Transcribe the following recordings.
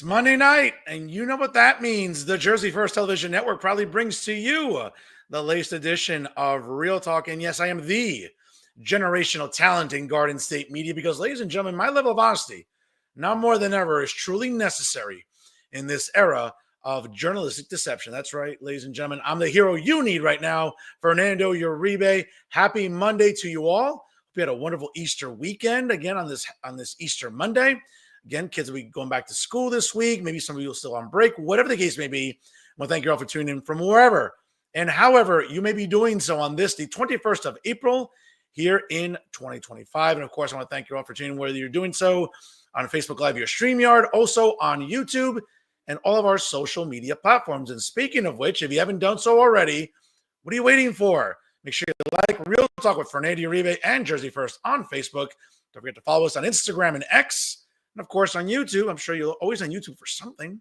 It's Monday night, and you know what that means. The Jersey First Television Network proudly brings to you the latest edition of Real Talk. And yes, I am the generational talent in Garden State media because, ladies and gentlemen, my level of honesty, now more than ever, is truly necessary in this era of journalistic deception. That's right, ladies and gentlemen. I'm the hero you need right now, Fernando Uribe. Happy Monday to you all. We had a wonderful Easter weekend again on this Easter Monday. Again, kids will be going back to school this week. Maybe some of you are still on break. Whatever the case may be, well, thank you all for tuning in from wherever and however you may be doing so on this, the 21st of April here in 2025. And of course, I want to thank you all for tuning in, whether you're doing so on Facebook Live, your StreamYard, also on YouTube, and all of our social media platforms. And speaking of which, if you haven't done so already, what are you waiting for? Make sure you like Real Talk with Fernando Uribe and Jersey First on Facebook. Don't forget to follow us on Instagram and X. And of course, on YouTube. I'm sure you're always on YouTube for something.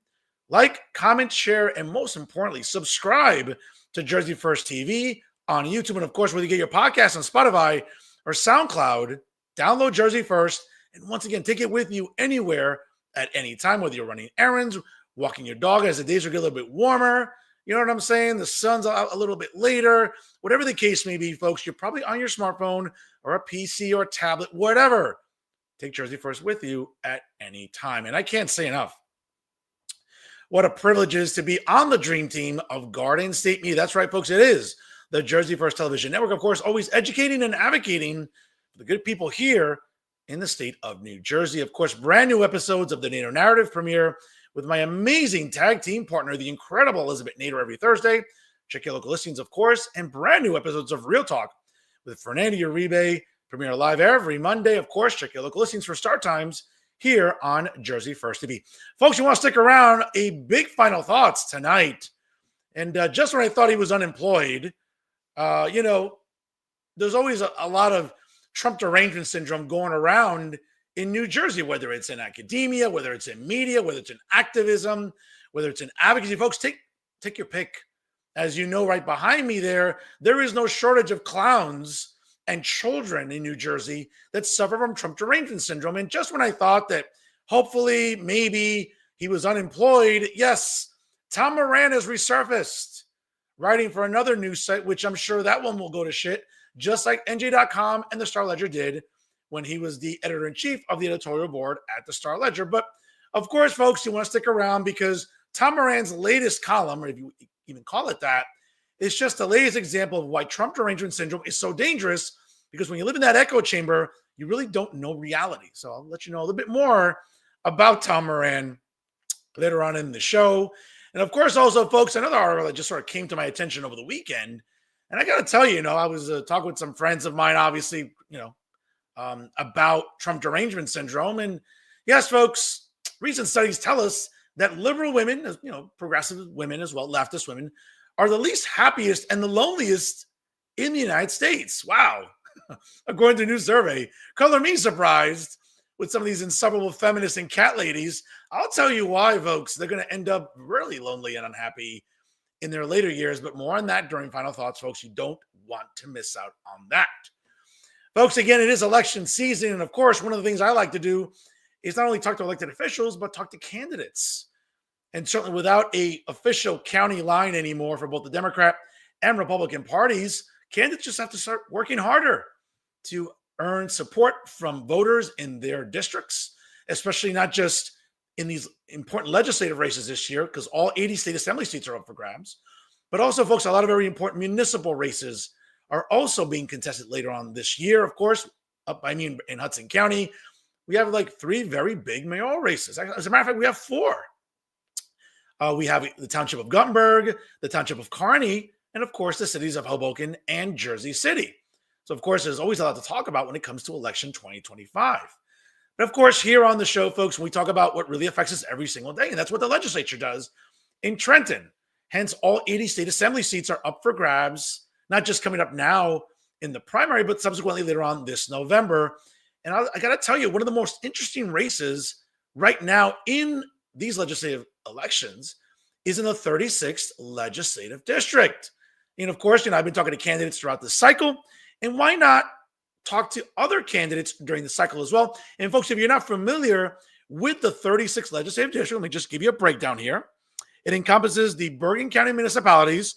Like, comment, share, and most importantly, subscribe to Jersey First TV on YouTube. And of course, whether you get your podcast on Spotify or SoundCloud, download Jersey First. And once again, take it with you anywhere at any time, whether you're running errands, walking your dog as the days will get a little bit warmer. You know what I'm saying? The sun's out a little bit later. Whatever the case may be, folks, you're probably on your smartphone or a PC or a tablet, whatever. Take Jersey First with you at any time. And I can't say enough what a privilege it is to be on the dream team of Garden State Media. That's right, folks. It is the Jersey First Television Network, of course, always educating and advocating for the good people here in the state of New Jersey. Of course, brand new episodes of the Nader Narrative premiere with my amazing tag team partner, the incredible Elizabeth Nader, every Thursday. Check your local listings, of course, and brand new episodes of Real Talk with Fernando Uribe premiere live every Monday. Of course, check your local listings for start times here on Jersey First TV. Folks, you want to stick around, a big final thoughts tonight. And just when I thought he was unemployed, there's always a lot of Trump derangement syndrome going around in New Jersey, whether it's in academia, whether it's in media, whether it's in activism, whether it's in advocacy. Folks, take your pick. As you know, right behind me there is no shortage of clowns and children in New Jersey that suffer from Trump derangement syndrome. And just when I thought that hopefully maybe he was unemployed, yes, Tom Moran has resurfaced, writing for another news site, which I'm sure that one will go to shit, just like NJ.com and the Star Ledger did when he was the editor-in-chief of the editorial board at the Star Ledger. But of course, folks, you want to stick around because Tom Moran's latest column, or if you even call it that, is just the latest example of why Trump derangement syndrome is so dangerous, because when you live in that echo chamber, you really don't know reality. So I'll let you know a little bit more about Tom Moran later on in the show. And of course, also, folks, another article that just sort of came to my attention over the weekend. And I got to tell you, I was talking with some friends of mine, obviously, about Trump derangement syndrome. And yes, folks, recent studies tell us that liberal women, progressive women as well, leftist women, are the least happiest and the loneliest in the United States. Wow. According to a new survey. Color me surprised with some of these insufferable feminists and cat ladies. I'll tell you why, folks. They're going to end up really lonely and unhappy in their later years, but more on that during Final Thoughts, folks. You don't want to miss out on that. Folks, again, it is election season. And of course, one of the things I like to do is not only talk to elected officials, but talk to candidates. And certainly without an official county line anymore for both the Democrat and Republican parties, candidates just have to start working harder to earn support from voters in their districts, especially not just in these important legislative races this year, because all 80 state assembly seats are up for grabs. But also, folks, a lot of very important municipal races are also being contested later on this year. Of course, in Hudson County, we have like 3 very big mayoral races. As a matter of fact, we have 4. We have the Township of Guttenberg, the Township of Kearney, and of course, the cities of Hoboken and Jersey City. So, of course, there's always a lot to talk about when it comes to election 2025. But, of course, here on the show, folks, we talk about what really affects us every single day, and that's what the legislature does in Trenton. Hence, all 80 state assembly seats are up for grabs, not just coming up now in the primary, but subsequently later on this November. And I got to tell you, one of the most interesting races right now in these legislative elections is in the 36th legislative district. And of course, I've been talking to candidates throughout the cycle, and why not talk to other candidates during the cycle as well? And folks, if you're not familiar with the 36th legislative district. Let me just give you a breakdown here. It encompasses the Bergen County municipalities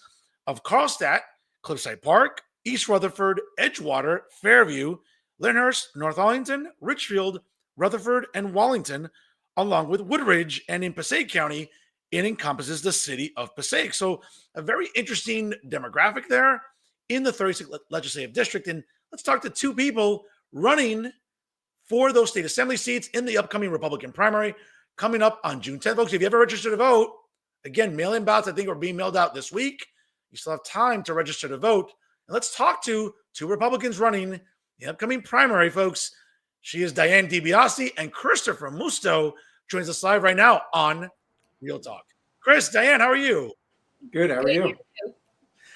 of Carlstadt, Cliffside Park, East Rutherford, Edgewater, Fairview, Lyndhurst, North Arlington, Richfield, Rutherford, and Wallington, along with Woodridge. And in Passaic County, it encompasses the city of Passaic. So a very interesting demographic there in the 36th legislative district. And let's talk to two people running for those state assembly seats in the upcoming Republican primary coming up on June 10th. Folks, if you ever registered to vote, again, mail-in ballots, I think, are being mailed out this week. You still have time to register to vote. And let's talk to two Republicans running the upcoming primary, folks. She is Diane DeBiase, and Christopher Musto joins us live right now on Real Talk. Chris, Diane, how are you? Good. How are you?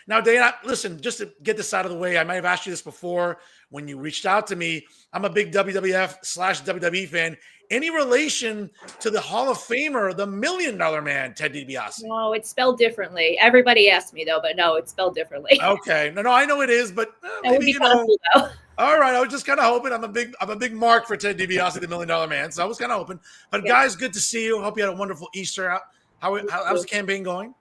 Now, Diane, listen, just to get this out of the way, I might have asked you this before when you reached out to me. I'm a big WWF/WWE fan. Any relation to the Hall of Famer, the $1 Million Man, Ted DeBiase? No, it's spelled differently. Everybody asked me, though, but no, it's spelled differently. Okay. No, I know it is, but that would be kind of cool, though. All right, I was just kind of hoping. I'm a big mark for Ted DeBiase, the $1 Million Man, so I was kind of hoping. But guys, good to see you. Hope you had a wonderful Easter. How's the campaign going?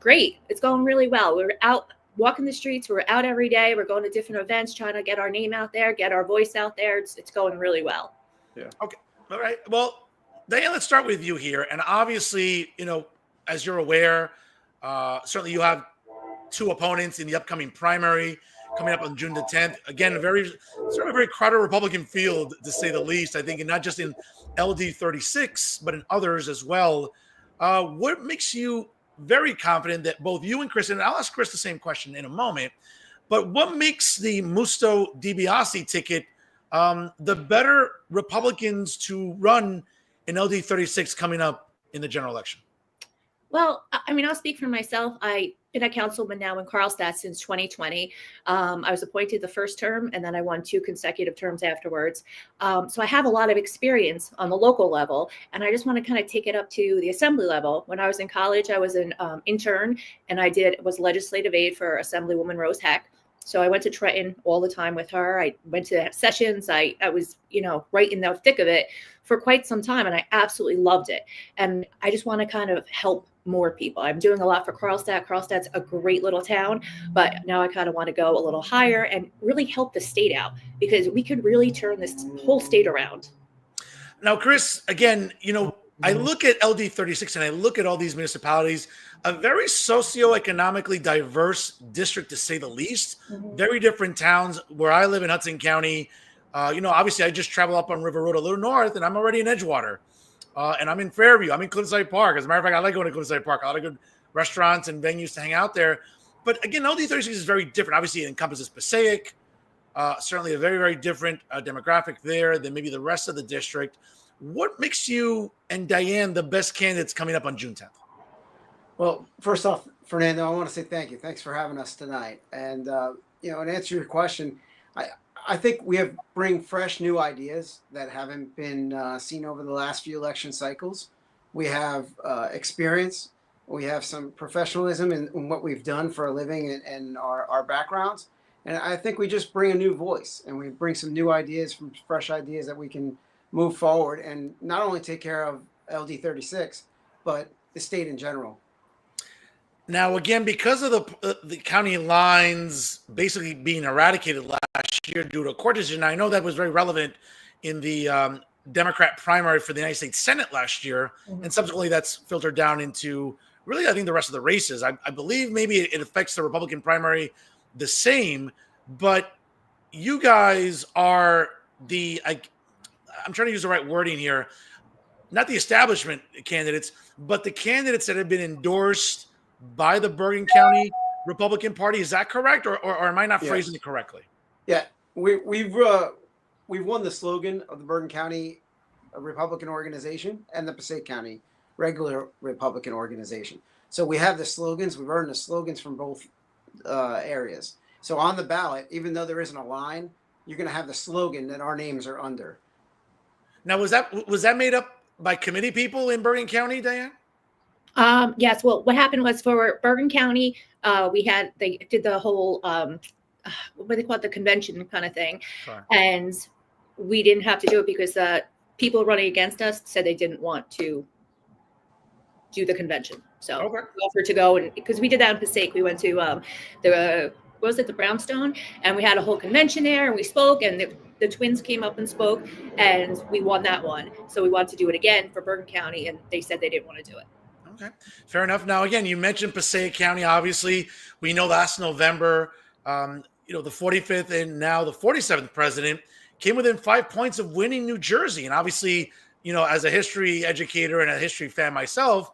Great. It's going really well. We're out walking the streets. We're out every day. We're going to different events, trying to get our name out there, get our voice out there. It's going really well. Yeah. Okay. All right. Well, Diane, let's start with you here. And obviously, as you're aware, certainly you have two opponents in the upcoming primary coming up on June the 10th. Again, a very crowded Republican field, to say the least, I think, and not just in LD 36, but in others as well. What makes you very confident that both you and Chris, and I'll ask Chris the same question in a moment, but what makes the Musto DeBiase ticket the better Republicans to run in LD 36 coming up in the general election? Well, I mean, I'll speak for myself. I've been a councilman now in Carlstadt since 2020. I was appointed the first term, and then I won 2 consecutive terms afterwards. So I have a lot of experience on the local level, and I just want to kind of take it up to the assembly level. When I was in college, I was an intern, and was legislative aide for Assemblywoman Rose Heck. So I went to Trenton all the time with her. I went to sessions. I was, right in the thick of it for quite some time, and I absolutely loved it. And I just want to kind of help more people. I'm doing a lot for Carlstadt. Carlstadt's a great little town, but now I kind of want to go a little higher and really help the state out, because we could really turn this whole state around. Now, Chris, again, I look at LD 36 and I look at all these municipalities, a very socioeconomically diverse district, to say the least. Mm-hmm. Very different towns. Where I live in Hudson County, obviously I just travel up on River Road a little north, and I'm already in Edgewater. And I'm in Fairview. I'm in Cliffside Park. As a matter of fact, I like going to Cliffside Park. A lot of good restaurants and venues to hang out there. But again, LD 36 is very different. Obviously, it encompasses Passaic. Certainly a very, very different demographic there than maybe the rest of the district. What makes you and Diane the best candidates coming up on June 10th? Well, first off, Fernando, I want to say thank you. Thanks for having us tonight. And, in answer to your question, I think we bring fresh new ideas that haven't been seen over the last few election cycles. We have experience. We have some professionalism in what we've done for a living and our backgrounds. And I think we just bring a new voice, and we bring some new ideas, from fresh ideas that we can move forward and not only take care of LD 36, but the state in general. Now, again, because of the county lines basically being eradicated last year due to a court decision, I know that was very relevant in the Democrat primary for the United States Senate last year, mm-hmm. and subsequently that's filtered down into really, I think, the rest of the races. I believe maybe it affects the Republican primary the same, but you guys are I'm trying to use the right wording here, not the establishment candidates, but the candidates that have been endorsed by the Bergen County Republican Party. Is that correct, or am I not phrasing it correctly? Yeah, we've won the slogan of the Bergen County Republican Organization and the Passaic County regular Republican Organization. So we have the slogans. We've earned the slogans from both areas. So on the ballot, even though there isn't a line, you're going to have the slogan that our names are under. Now, was that made up by committee people in Bergen County, Diane? Yes. Well, what happened was, for Bergen County, they did the whole, what they call it, the convention kind of thing. Sure. And we didn't have to do it because the people running against us said they didn't want to do the convention. So Okay. we offered to go, and because we did that in Passaic, we went to the what was it, the Brownstone, and we had a whole convention there, and we spoke, and the twins came up and spoke, and we won that one. So we wanted to do it again for Bergen County, and they said they didn't want to do it. Okay, fair enough. Now, again, you mentioned Passaic County. Obviously, we know last November, the 45th and now the 47th president came within 5 points of winning New Jersey. And obviously, as a history educator and a history fan myself,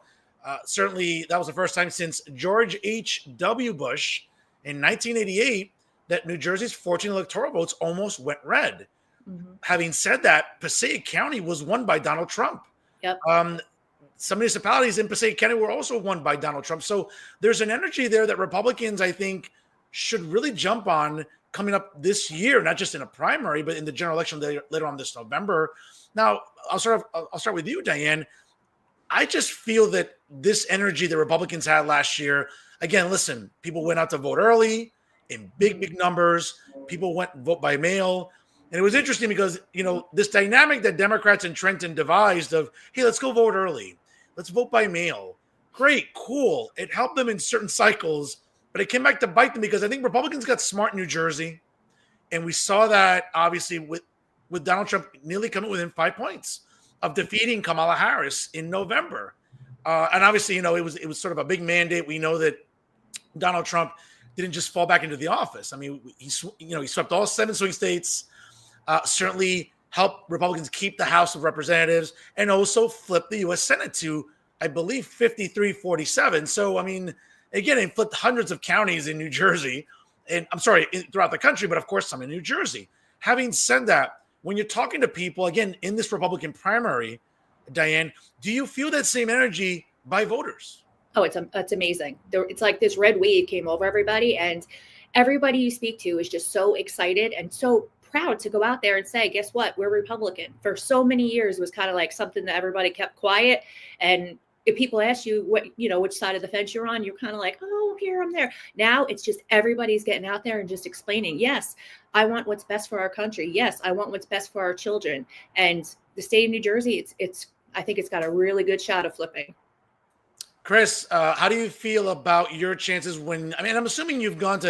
certainly that was the first time since George H.W. Bush in 1988 that New Jersey's 14 electoral votes almost went red. Mm-hmm. Having said that, Passaic County was won by Donald Trump. Yep. Some municipalities in Passaic County were also won by Donald Trump. So there's an energy there that Republicans, I think, should really jump on coming up this year, not just in a primary, but in the general election later on this November. Now, I'll start with you, Diane. I just feel that this energy that Republicans had last year, again, listen, people went out to vote early in big numbers. People went vote by mail. And it was interesting because, this dynamic that Democrats in Trenton devised of, hey, let's go vote early. Let's vote by mail. Great, cool. It helped them in certain cycles, but it came back to bite them because I think Republicans got smart in New Jersey. And we saw that, obviously, with Donald Trump nearly coming within 5 points of defeating Kamala Harris in November. And obviously, it was sort of a big mandate. We know that Donald Trump didn't just fall back into the office. I mean, he swept all 7 swing states, certainly helped Republicans keep the House of Representatives, and also flipped the U.S. Senate to, I believe, 53-47. So, I mean, again, it flipped hundreds of counties in New Jersey, and throughout the country, but of course, some in New Jersey. Having said that, when you're talking to people, again, in this Republican primary, Diane, do you feel that same energy by voters? Oh, it's amazing. It's like this red wave came over everybody, and everybody you speak to is just so excited and so proud to go out there and say, guess what? We're Republican. For so many years, it was kind of like something that everybody kept quiet. And if people ask you which side of the fence you're on, you're kind of like, oh, here, I'm there. Now it's just everybody's getting out there and just explaining, yes, I want what's best for our country. Yes, I want what's best for our children. And the state of New Jersey, I think it's got a really good shot of flipping. Chris, how do you feel about your chances I'm assuming you've gone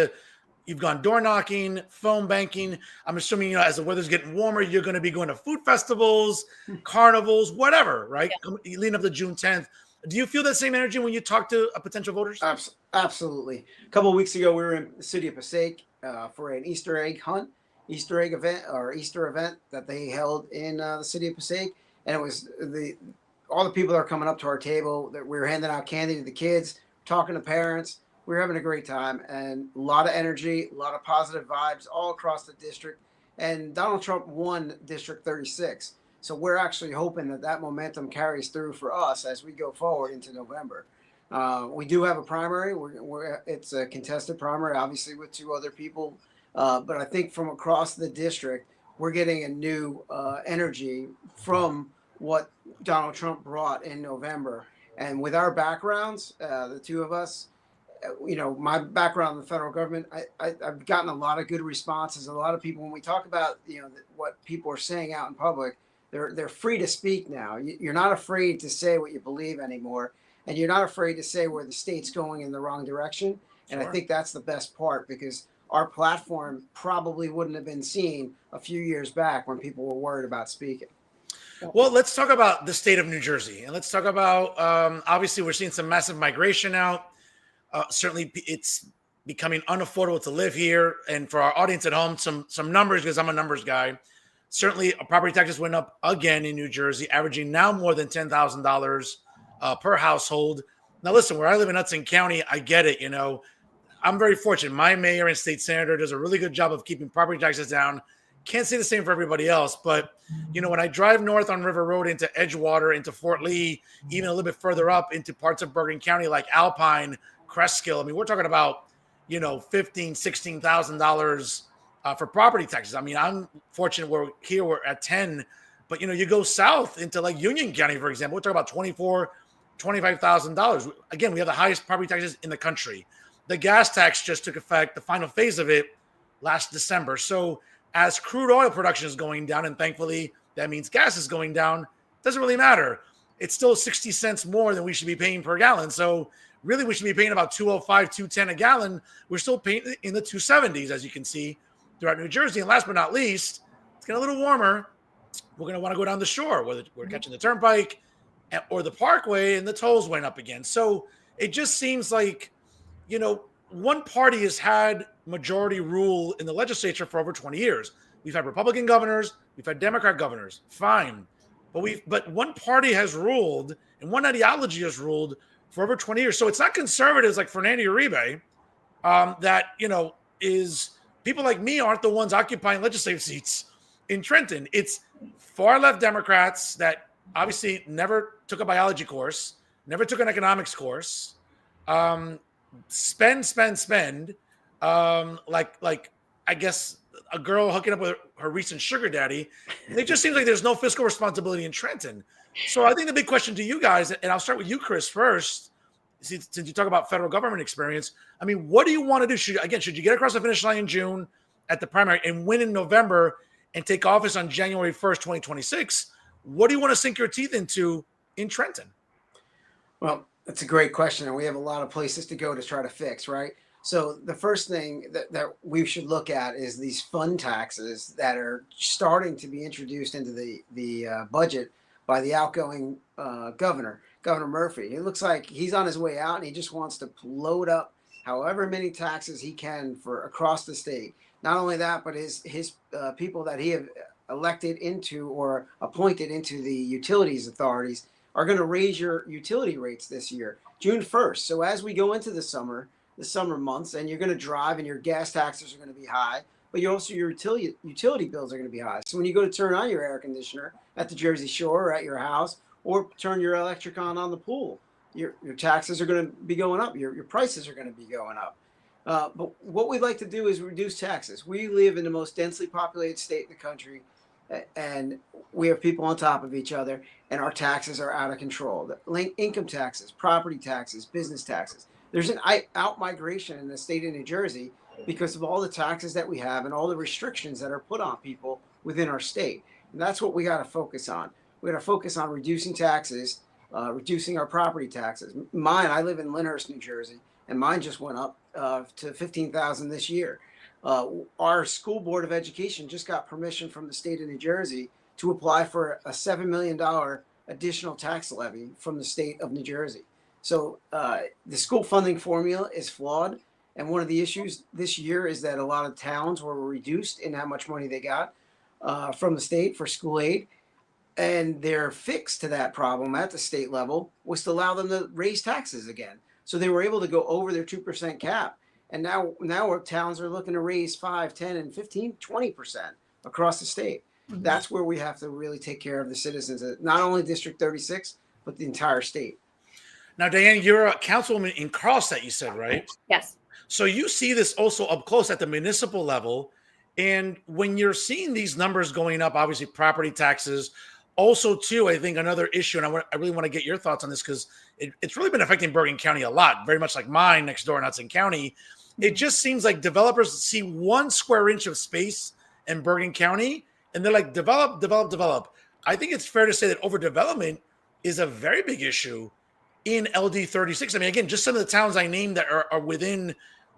door knocking, phone banking. I'm assuming, as the weather's getting warmer, you're going to be going to food festivals, carnivals, whatever, right? Yeah. Leading up to June 10th. Do you feel that same energy when you talk to potential voters? Absolutely. A couple of weeks ago, we were in the city of Passaic for an Easter egg event that they held in the city of Passaic. And it was all the people that are coming up to our table, that we were handing out candy to the kids, talking to parents. We were having a great time, and a lot of energy, a lot of positive vibes all across the district. And Donald Trump won District 36. So we're actually hoping that momentum carries through for us as we go forward into November. We do have a primary. It's a contested primary, obviously, with 2 other people. But I think from across the district, we're getting a new energy from what Donald Trump brought in November. And with our backgrounds, the 2 of us, my background in the federal government, I've gotten a lot of good responses. A lot of people, when we talk about, what people are saying out in public, they're free to speak now. You're not afraid to say what you believe anymore. And you're not afraid to say where the state's going in the wrong direction. And sure. I think that's the best part, because our platform probably wouldn't have been seen a few years back when people were worried about speaking. Well, let's talk about the state of New Jersey. And let's talk about, obviously, we're seeing some massive migration out. Certainly, it's becoming unaffordable to live here. And for our audience at home, some numbers, because I'm a numbers guy. Certainly, property taxes went up again in New Jersey, averaging now more than $10,000 per household. Now, listen, where I live in Hudson County, I get it. I'm very fortunate. My mayor and state senator does a really good job of keeping property taxes down. Can't say the same for everybody else, but when I drive north on River Road into Edgewater, into Fort Lee, even a little bit further up into parts of Bergen County like Alpine, Cresskill, I mean, we're talking about $15,000, $16,000 for property taxes. I mean, I'm fortunate we're at 10, but you go south into like Union County, for example, we're talking about $24,000, $25,000. Again, we have the highest property taxes in the country. The gas tax just took effect, the final phase of it, last December. So as crude oil production is going down, and thankfully that means gas is going down. Doesn't really matter. It's still 60 cents more than we should be paying per gallon. So really, we should be paying about 205, 210 a gallon. We're still paying in the 270s, as you can see throughout New Jersey. And last but not least, it's getting a little warmer. We're going to want to go down the shore, whether we're catching the turnpike or the parkway, and the tolls went up again. So it just seems like, one party has had majority rule in the legislature for over 20 years. We've had Republican governors, we've had Democrat governors, fine. But one party has ruled and one ideology has ruled for over 20 years. So it's not conservatives like Fernando Uribe that, is people like me aren't the ones occupying legislative seats in Trenton. It's far left Democrats that obviously never took a biology course, never took an economics course, spend, like I guess a girl hooking up with her recent sugar daddy. It just seems like there's no fiscal responsibility in Trenton. So I think the big question to you guys, and I'll start with you, Chris, first, since you talk about federal government experience. I mean, what do you want to do? Should you get across the finish line in June at the primary and win in November and take office on January 1st, 2026? What do you want to sink your teeth into in Trenton? Well, that's a great question. And we have a lot of places to go to try to fix, right? So the first thing that we should look at is these fund taxes that are starting to be introduced into the budget by the outgoing Governor Murphy. It looks like he's on his way out and he just wants to load up however many taxes he can for across the state. Not only that, but his people that he have elected into or appointed into the utilities authorities are going to raise your utility rates this year, June 1st. So as we go into the summer months, and you're going to drive and your gas taxes are going to be high, but your utility bills are going to be high. So when you go to turn on your air conditioner at the Jersey Shore or at your house, or turn your electric on the pool, your taxes are going to be going up. Your prices are going to be going up. But what we'd like to do is reduce taxes. We live in the most densely populated state in the country, and we have people on top of each other, and our taxes are out of control. Income taxes, property taxes, business taxes. There's an out-migration in the state of New Jersey because of all the taxes that we have and all the restrictions that are put on people within our state. And that's what we got to focus on. We got to focus on reducing taxes, reducing our property taxes. I live in Lyndhurst, New Jersey, and mine just went up to $15,000 this year. Our school board of education just got permission from the state of New Jersey to apply for a $7 million additional tax levy from the state of New Jersey. So the school funding formula is flawed. And one of the issues this year is that a lot of towns were reduced in how much money they got from the state for school aid. And their fix to that problem at the state level was to allow them to raise taxes again. So they were able to go over their 2% cap. And now our towns are looking to raise 5, 10, and 15, 20% across the state. Mm-hmm. That's where we have to really take care of the citizens, not only District 36, but the entire state. Now, Diane, you're a councilwoman in Carlstadt, you said, right? Yes. So you see this also up close at the municipal level. And when you're seeing these numbers going up, obviously property taxes, also too, I think another issue, and I really want to get your thoughts on this because it's really been affecting Bergen County a lot, very much like mine next door in Hudson County. It just seems like developers see 1 square inch of space in Bergen County, and they're like, develop. I think it's fair to say that overdevelopment is a very big issue in LD 36. I mean, again, just some of the towns I named that are within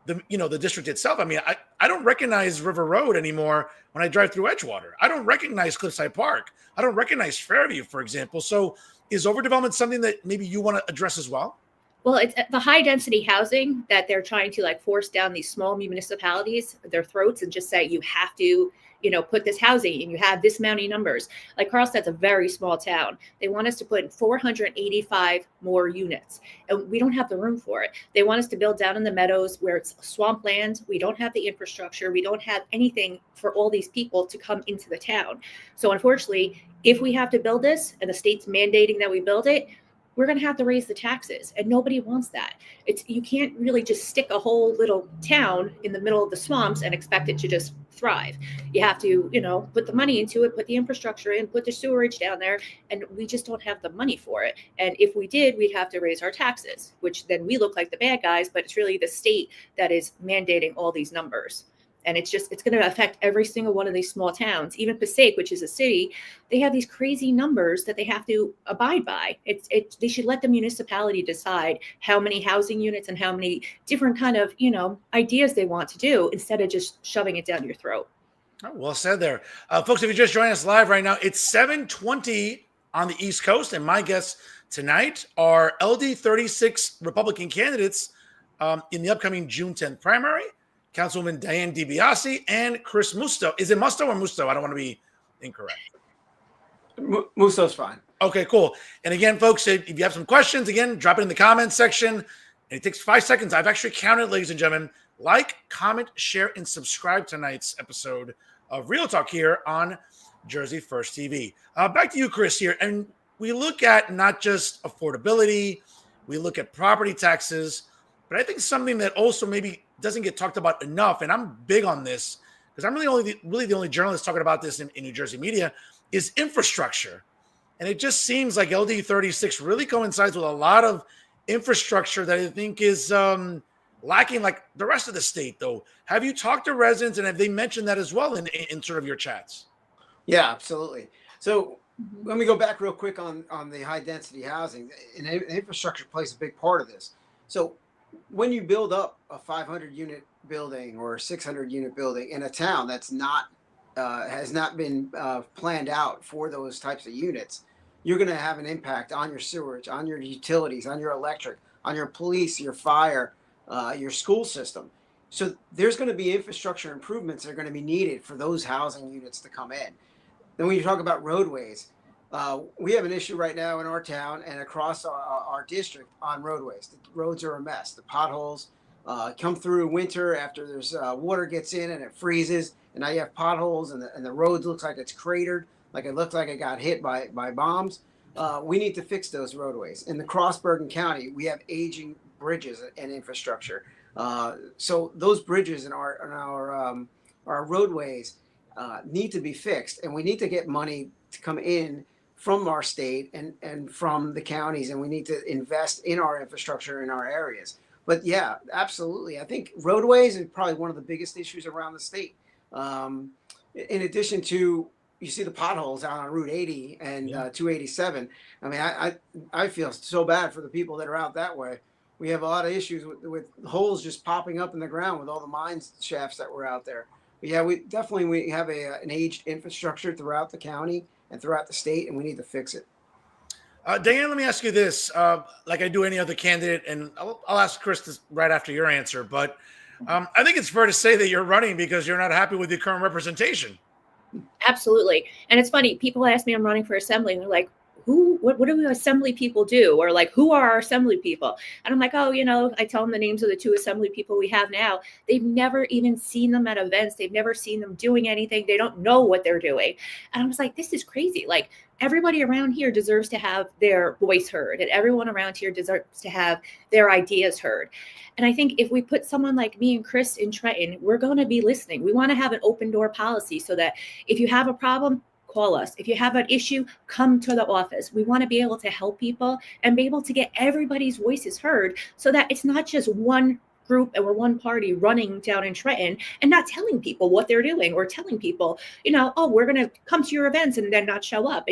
the district itself. I mean, I don't recognize River Road anymore when I drive through Edgewater. I don't recognize Cliffside Park. I don't recognize Fairview, for example. So is overdevelopment something that maybe you want to address as well? Well, it's the high density housing that they're trying to force down these small municipalities, their throats, and just say, you have to, put this housing and you have this many numbers. Like Carlstadt's a very small town. They want us to put 485 more units, and we don't have the room for it. They want us to build down in the meadows where it's swampland. We don't have the infrastructure. We don't have anything for all these people to come into the town. So unfortunately, if we have to build this and the state's mandating that we build it, we're going to have to raise the taxes, and nobody wants that. You can't really just stick a whole little town in the middle of the swamps and expect it to just thrive. You have to, put the money into it, put the infrastructure in, put the sewerage down there, and we just don't have the money for it. And if we did, we'd have to raise our taxes, which then we look like the bad guys, but it's really the state that is mandating all these numbers. And it's going to affect every single one of these small towns. Even Passaic, which is a city, they have these crazy numbers that they have to abide by. They should let the municipality decide how many housing units and how many different kind of, ideas they want to do, instead of just shoving it down your throat. Oh, well said there. Folks, if you're just joining us live right now, it's 7:20 on the East Coast, and my guests tonight are LD36 Republican candidates in the upcoming June 10th primary, Councilwoman Diane DeBiase and Chris Musto. Is it Musto or Musto? I don't want to be incorrect. Musto's fine. Okay, cool. And again, folks, if you have some questions, again, drop it in the comments section. And it takes 5 seconds. I've actually counted, ladies and gentlemen. Like, comment, share, and subscribe to tonight's episode of Real Talk here on Jersey First TV. Back to you, Chris, here. And we look at not just affordability, we look at property taxes, but I think something that also maybe doesn't get talked about enough, and I'm big on this because I'm really the only journalist talking about this in New Jersey media, is infrastructure. And it just seems like LD36 really coincides with a lot of infrastructure that I think is lacking like the rest of the state, though. Have you talked to residents, and have they mentioned that as well in sort of your chats? Yeah, absolutely. So let me go back real quick on the high density housing. And infrastructure plays a big part of this. So when you build up a 500 unit building or a 600 unit building in a town that's has not been planned out for those types of units, you're going to have an impact on your sewage, on your utilities, on your electric, on your police, your fire, your school system. So there's going to be infrastructure improvements that are going to be needed for those housing units to come in. Then when you talk about roadways, we have an issue right now in our town and across our district on roadways. The roads are a mess. The potholes come through winter after there's water gets in and it freezes, and now you have potholes, and the road looks like it's cratered, like it looks like it got hit by bombs. We need to fix those roadways. In the Cross-Bergen County, we have aging bridges and infrastructure. So those bridges in our roadways need to be fixed, and we need to get money to come in from our state and from the counties, and we need to invest in our infrastructure in our areas. But yeah, absolutely. I think roadways is probably one of the biggest issues around the state. In addition to, you see the potholes out on Route 80 and 287. I mean, I feel so bad for the people that are out that way. We have a lot of issues with holes just popping up in the ground with all the mine shafts that were out there. But yeah, we have an aged infrastructure throughout the county and throughout the state, and we need to fix it. Diane, let me ask you this, like I do any other candidate, and I'll ask Chris this right after your answer, but I think it's fair to say that you're running because you're not happy with your current representation. Absolutely. And it's funny, people ask me I'm running for assembly, and they're like, what do assembly people do? Or like, who are our assembly people? And I'm like, oh, I tell them the names of the 2 assembly people we have now. They've never even seen them at events. They've never seen them doing anything. They don't know what they're doing. And I was like, this is crazy. Like, everybody around here deserves to have their voice heard, and everyone around here deserves to have their ideas heard. And I think if we put someone like me and Chris in Trenton, we're going to be listening. We want to have an open door policy so that if you have a problem, call us. If you have an issue, come to the office. We want to be able to help people and be able to get everybody's voices heard so that it's not just one group or one party running down in Trenton and not telling people what they're doing, or telling people, oh, we're going to come to your events and then not show up.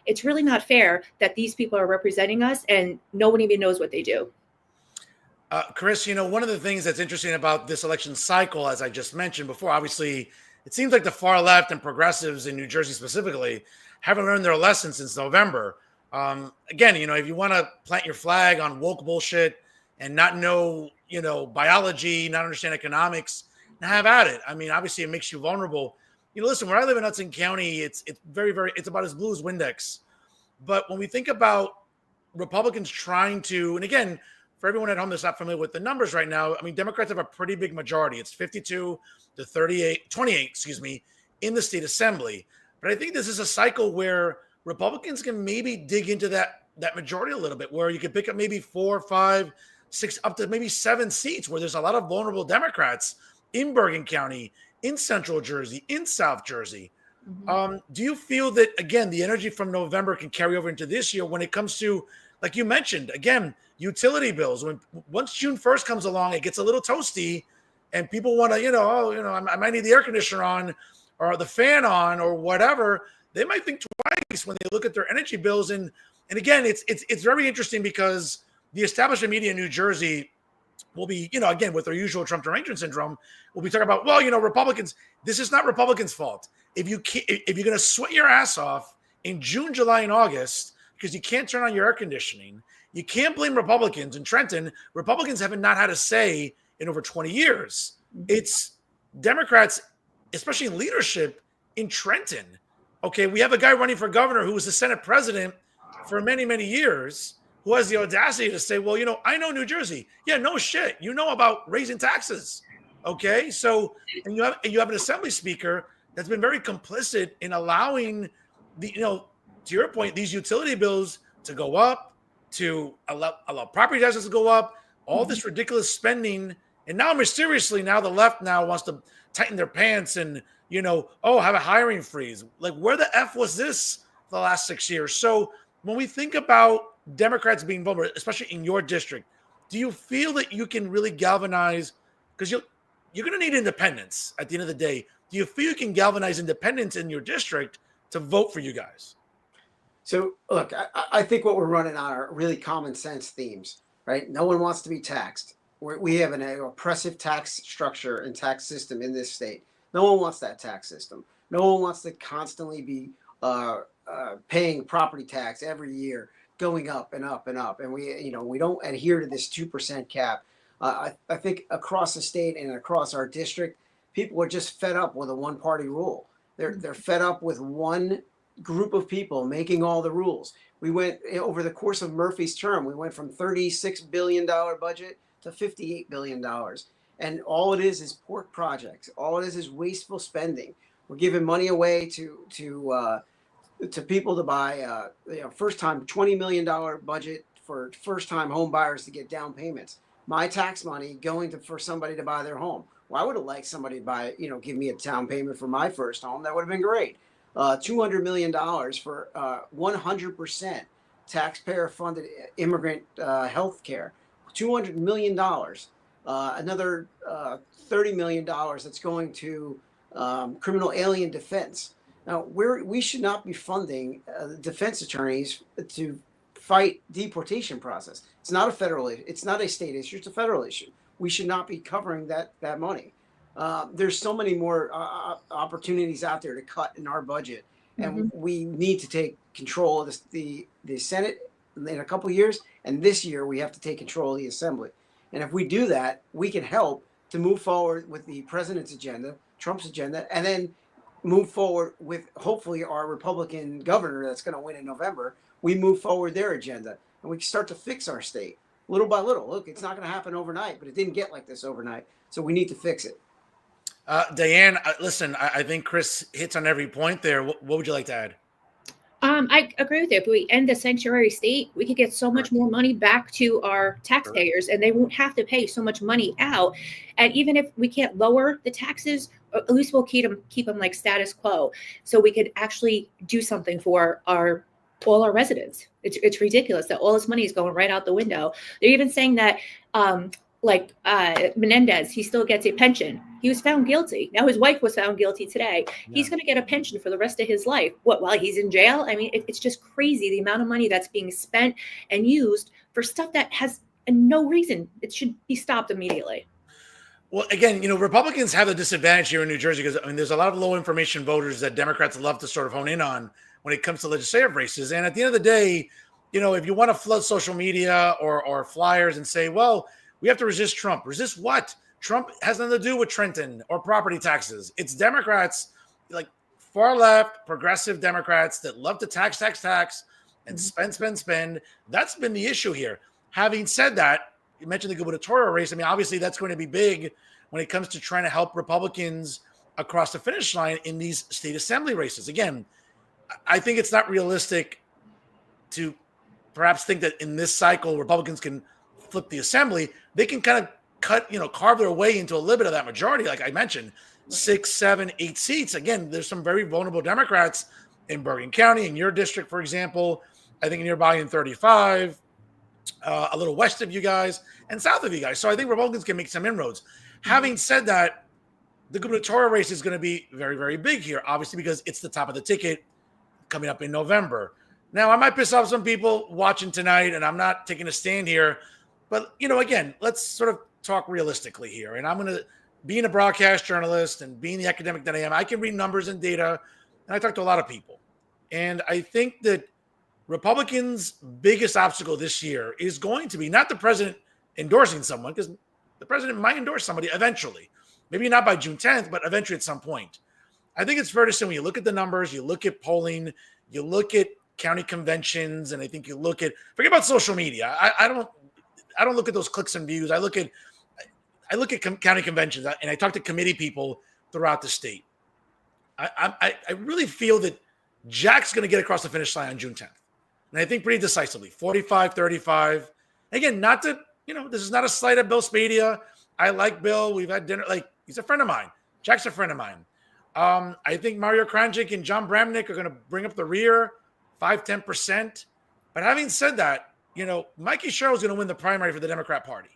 It's really not fair that these people are representing us and no one even knows what they do. Chris, one of the things that's interesting about this election cycle, as I just mentioned before, obviously, it seems like the far left and progressives in New Jersey specifically haven't learned their lesson since November. Again, if you want to plant your flag on woke bullshit and not know, biology, not understand economics, and have at it. I mean, obviously, it makes you vulnerable. Listen, where I live in Hudson County, it's very, very, it's about as blue as Windex. But when we think about Republicans trying to, and again, for everyone at home that's not familiar with the numbers right now, I mean, Democrats have a pretty big majority. It's 52 to 28, in the state assembly. But I think this is a cycle where Republicans can maybe dig into that majority a little bit, where you could pick up maybe 4, 5, 6, up to maybe 7 seats where there's a lot of vulnerable Democrats in Bergen County, in Central Jersey, in South Jersey. Mm-hmm. Do you feel that, again, the energy from November can carry over into this year when it comes to, like you mentioned, again, utility bills? Once June 1st comes along, it gets a little toasty, and people want to, I might need the air conditioner on or the fan on or whatever, they might think twice when they look at their energy bills. And again, it's very interesting because the establishment media in New Jersey will be, again, with their usual Trump derangement syndrome, we'll be talking about, well, Republicans, this is not Republicans' fault. If you're going to sweat your ass off in June, July, and August because you can't turn on your air conditioning, you can't blame Republicans. In Trenton, Republicans have not had a say in over 20 years. It's Democrats, especially in leadership in Trenton. Okay, we have a guy running for governor who was the Senate president for many, many years, who has the audacity to say, well, I know New Jersey. Yeah, no shit. You know about raising taxes. Okay, so and you have an assembly speaker that's been very complicit in allowing to your point, these utility bills to go up, to allow property taxes to go up, all this ridiculous spending. And now mysteriously, the left now wants to tighten their pants and, have a hiring freeze. Like, where the F was this the last 6 years? So when we think about Democrats being vulnerable, especially in your district, do you feel that you can really galvanize, because you're going to need independence at the end of the day. Do you feel you can galvanize independents in your district to vote for you guys? So look, I think what we're running on are really common sense themes, right? No one wants to be taxed. We have an oppressive tax structure and tax system in this state. No one wants that tax system. No one wants to constantly be paying property tax every year, going up and up and up. And we don't adhere to this 2% cap. I think across the state and across our district, people are just fed up with a one-party rule. They're fed up with one group of people making all the rules. We went over the course of Murphy's term, we went from $36 billion budget to $58 billion. And all it is pork projects. All it is wasteful spending. We're giving money away to people to buy first time $20 million budget for first time home buyers to get down payments. My tax money going for somebody to buy their home. Well, I would have liked somebody to give me a down payment for my first home. That would have been great. $200 million for 100% taxpayer-funded immigrant health care. $200 million. Another $30 million that's going to criminal alien defense. Now, we should not be funding defense attorneys to fight deportation process. It's not a federal issue. It's not a state issue. It's a federal issue. We should not be covering that money. There's so many more opportunities out there to cut in our budget, and we need to take control of the Senate in a couple of years, and this year we have to take control of the Assembly. And if we do that, we can help to move forward with the president's agenda, Trump's agenda, and then move forward with hopefully our Republican governor that's going to win in November. We move forward their agenda, and we can start to fix our state little by little. Look, it's not going to happen overnight, but it didn't get like this overnight, so we need to fix it. Diane, listen, I think Chris hits on every point there. What would you like to add? I agree with you. If we end the sanctuary state, we could get so much more money back to our taxpayers, and they won't have to pay so much money out. And even if we can't lower the taxes, at least we'll keep them like status quo, so we could actually do something for all our residents. It's ridiculous that all this money is going right out the window. They're even saying that Menendez, he still gets a pension. He was found guilty. Now his wife was found guilty today. Yeah. He's going to get a pension for the rest of his life. What, while he's in jail? I mean, it's just crazy the amount of money that's being spent and used for stuff that has no reason. It should be stopped immediately. Well, again, Republicans have a disadvantage here in New Jersey because, there's a lot of low information voters that Democrats love to sort of hone in on when it comes to legislative races. And at the end of the day, if you want to flood social media or flyers and say, well, we have to resist Trump. Resist what? Trump has nothing to do with Trenton or property taxes. It's Democrats, like far left, progressive Democrats that love to tax and spend. That's been the issue here. Having said that, you mentioned the gubernatorial race. Obviously that's going to be big when it comes to trying to help Republicans across the finish line in these state assembly races. Again, I think it's not realistic to perhaps think that in this cycle, Republicans can flip the assembly. They can kind of carve their way into a little bit of that majority. Like I mentioned, 6, 7, 8 seats. Again, there's some very vulnerable Democrats in Bergen County, in your district, for example. I think nearby in 35, a little west of you guys and south of you guys. So I think Republicans can make some inroads. Having said that, the gubernatorial race is going to be very, very big here, obviously, because it's the top of the ticket coming up in November. Now, I might piss off some people watching tonight, and I'm not taking a stand here. But, again, let's sort of talk realistically here. And I'm going to, being a broadcast journalist and being the academic that I am, I can read numbers and data, and I talk to a lot of people. And I think that Republicans' biggest obstacle this year is going to be not the president endorsing someone, because the president might endorse somebody eventually. Maybe not by June 10th, but eventually at some point. I think it's fair to say when you look at the numbers, you look at polling, you look at county conventions, and I think you look at, forget about social media. I don't look at those clicks and views. I look at county conventions, and I talk to committee people throughout the state. I really feel that Jack's going to get across the finish line on June 10th. And I think pretty decisively, 45-35. Again, not to, this is not a slight at Bill Spadia. I like Bill. We've had dinner. He's a friend of mine. Jack's a friend of mine. I think Mario Kranjik and John Bramnick are going to bring up the rear 5-10%. But having said that, Mikey Sherrill is going to win the primary for the Democrat Party.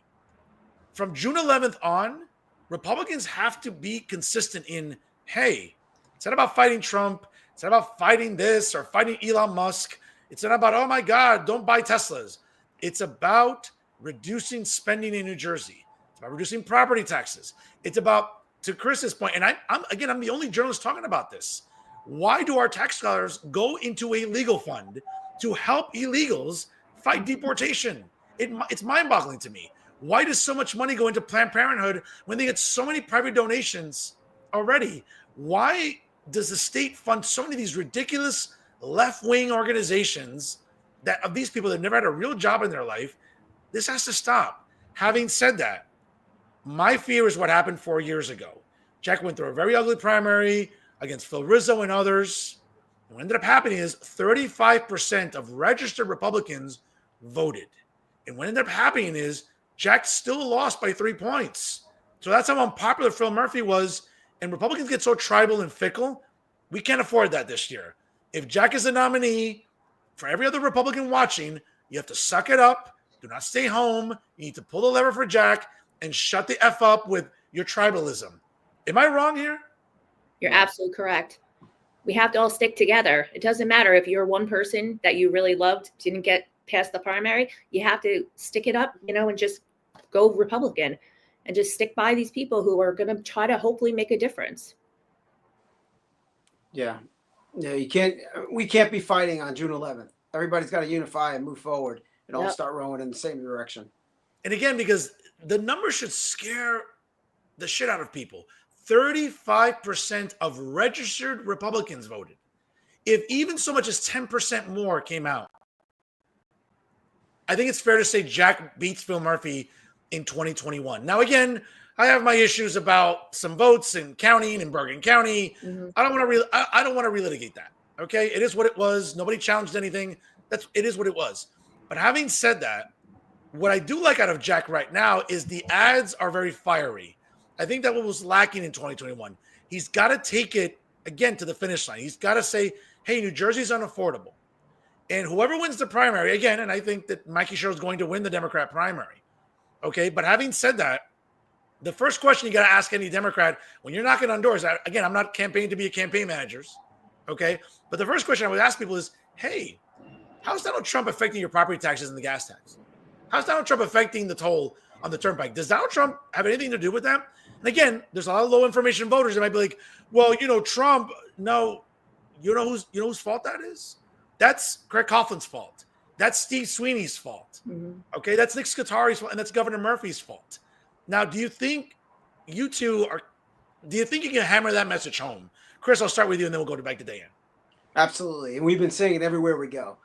From June 11th on, Republicans have to be consistent in, hey, it's not about fighting Trump. It's not about fighting this or fighting Elon Musk. It's not about, oh my God, don't buy Teslas. It's about reducing spending in New Jersey. It's about reducing property taxes. It's about, to Chris's point, and I'm the only journalist talking about this. Why do our tax dollars go into a legal fund to help illegals fight deportation? It's mind-boggling to me. Why does so much money go into Planned Parenthood when they get so many private donations already? Why does the state fund so many of these ridiculous left-wing organizations that of these people that never had a real job in their life? This has to stop. Having said that, my fear is what happened 4 years ago. Jack went through a very ugly primary against Phil Rizzo and others. And what ended up happening is 35% of registered Republicans voted. And what ended up happening is Jack still lost by 3 points. So that's how unpopular Phil Murphy was. And Republicans get so tribal and fickle, we can't afford that this year. If Jack is the nominee, for every other Republican watching, you have to suck it up. Do not stay home. You need to pull the lever for Jack and shut the F up with your tribalism. Am I wrong here? You're absolutely correct. We have to all stick together. It doesn't matter if you're one person that you really loved, didn't get past the primary. You have to stick it up, and just go Republican and just stick by these people who are going to try to hopefully make a difference. Yeah, we can't be fighting on June 11th. Everybody's got to unify and move forward and all start rowing in the same direction. And again, because the numbers should scare the shit out of people. 35% of registered Republicans voted. If even so much as 10% more came out, I think it's fair to say Jack beats Phil Murphy in 2021. Now, again, I have my issues about some votes in county and Bergen County. Mm-hmm. I don't want to relitigate that. Okay, it is what it was. Nobody challenged anything. It is what it was. But having said that, what I do like out of Jack right now is the ads are very fiery. I think that what was lacking in 2021. He's got to take it again to the finish line. He's got to say, hey, New Jersey's unaffordable. And whoever wins the primary, again, and I think that Mikey Sherrill is going to win the Democrat primary. Okay, but having said that, the first question you got to ask any Democrat when you're knocking on doors, again, I'm not campaigning to be a campaign managers, okay? But the first question I would ask people is, hey, how's Donald Trump affecting your property taxes and the gas tax? How's Donald Trump affecting the toll on the turnpike? Does Donald Trump have anything to do with that? And again, there's a lot of low information voters that might be like, well, Trump, no, whose fault that is? That's Craig Coughlin's fault. That's Steve Sweeney's fault. Mm-hmm. Okay, that's Nick Scutari's fault, and that's Governor Murphy's fault. Now, do you think you can hammer that message home? Chris, I'll start with you, and then we'll go back to Diane. Absolutely, and we've been saying it everywhere we go.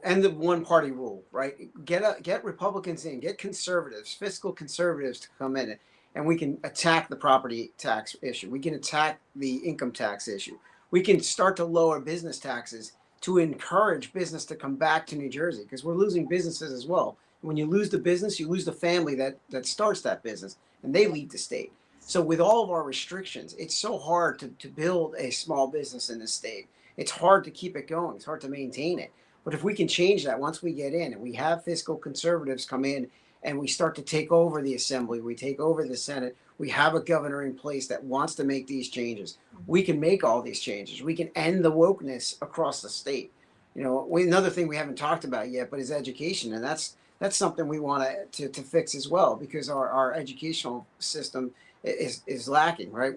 End the one-party rule, right? Get Republicans in, get conservatives, fiscal conservatives to come in, and we can attack the property tax issue. We can attack the income tax issue. We can start to lower business taxes to encourage business to come back to New Jersey, because we're losing businesses as well. When you lose the business, you lose the family that starts that business, and they leave the state. So with all of our restrictions, it's so hard to build a small business in this state. It's hard to keep it going. It's hard to maintain it. But if we can change that once we get in and we have fiscal conservatives come in and we start to take over the assembly, we take over the Senate, We have a governor in place that wants to make these changes. We can make all these changes. We can end the wokeness across the state. You know, another thing we haven't talked about yet, but is education, and that's something we want to fix as well, because our educational system is lacking. Right?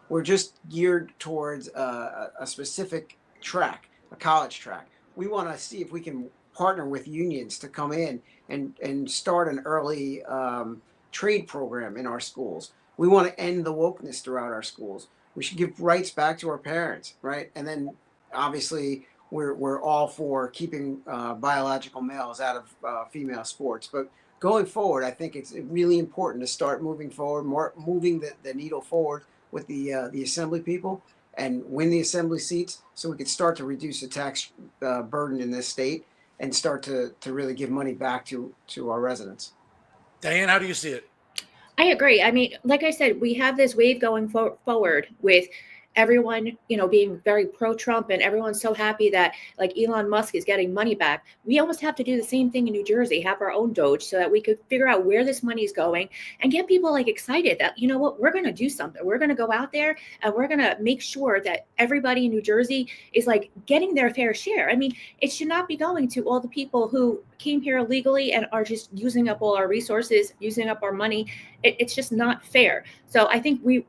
We're just geared towards a specific track, a college track. We want to see if we can partner with unions to come in and start an early trade program in our schools. We want to end the wokeness throughout our schools. We should give rights back to our parents, right? And then obviously we're all for keeping biological males out of female sports. But going forward, I think it's really important to start moving forward, moving the needle forward with the assembly people, and win the assembly seats, so we could start to reduce the tax burden in this state and start to really give money back to our residents. Diane, how do you see it? I agree. I mean, like I said, we have this wave going forward with everyone, being very pro-Trump, and everyone's so happy that like Elon Musk is getting money back. We almost have to do the same thing in New Jersey, have our own Doge, so that we could figure out where this money is going and get people like excited that, you know what, we're going to do something. We're going to go out there and we're going to make sure that everybody in New Jersey is like getting their fair share. I mean, it should not be going to all the people who came here illegally and are just using up all our resources, using up our money. It's just not fair. So I think you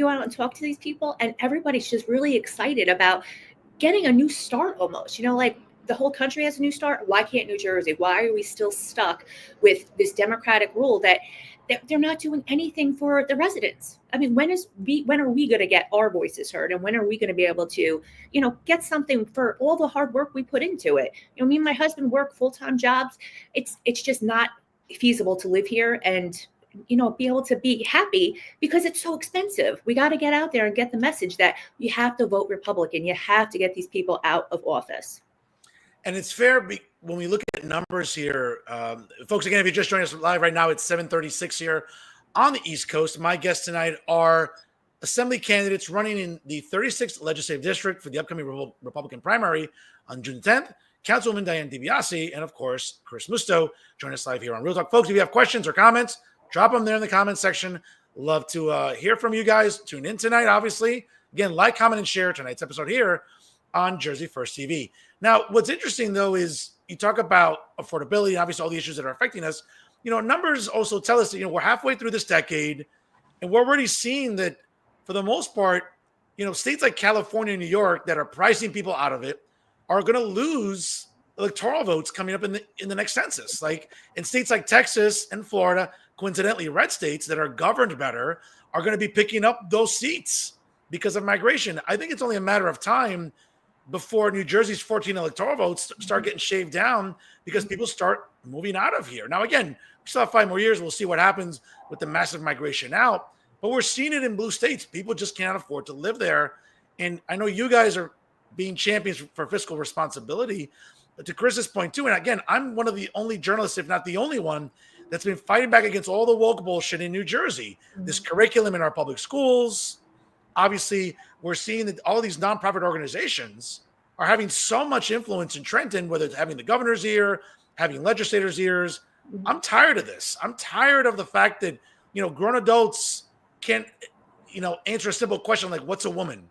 out and talk to these people, and everybody's just really excited about getting a new start almost. Like the whole country has a new start. Why can't New Jersey? Why are we still stuck with this Democratic rule that they're not doing anything for the residents? I mean, when are we going to get our voices heard? And when are we going to be able to, get something for all the hard work we put into it? Me and my husband work full-time jobs. It's just not feasible to live here and be able to be happy, because it's so expensive. We got to get out there and get the message that you have to vote Republican. You have to get these people out of office. And it's fair when we look at numbers here. Folks, again, if you're just joining us live right now, it's 7:36 here on the East Coast. My guests tonight are Assembly candidates running in the 36th Legislative District for the upcoming Republican primary on June 10th. Councilwoman Diane DeBiase, and of course, Chris Musto. Join us live here on Real Talk. Folks, if you have questions or comments, drop them there in the comments section. Love to hear from you guys. Tune in tonight, obviously. Again, like, comment, and share tonight's episode here on Jersey First TV. Now, what's interesting, though, is you talk about affordability and obviously all the issues that are affecting us. Numbers also tell us that, we're halfway through this decade, and we're already seeing that, for the most part, states like California and New York that are pricing people out of it are going to lose electoral votes coming up in the next census. Like in states like Texas and Florida, coincidentally, red states that are governed better are going to be picking up those seats because of migration. I think it's only a matter of time before New Jersey's 14 electoral votes start getting shaved down because people start moving out of here. Now, again, we still have 5 more years. We'll see what happens with the massive migration out. But we're seeing it in blue states. People just can't afford to live there. And I know you guys are being champions for fiscal responsibility. But to Chris's point, too, and again, I'm one of the only journalists, if not the only one, that's been fighting back against all the woke bullshit in New Jersey. Mm-hmm. This curriculum in our public schools. Obviously, we're seeing that all these nonprofit organizations are having so much influence in Trenton, whether it's having the governor's ear, having legislators' ears. Mm-hmm. I'm tired of this. I'm tired of the fact that, grown adults can't, answer a simple question like, what's a woman?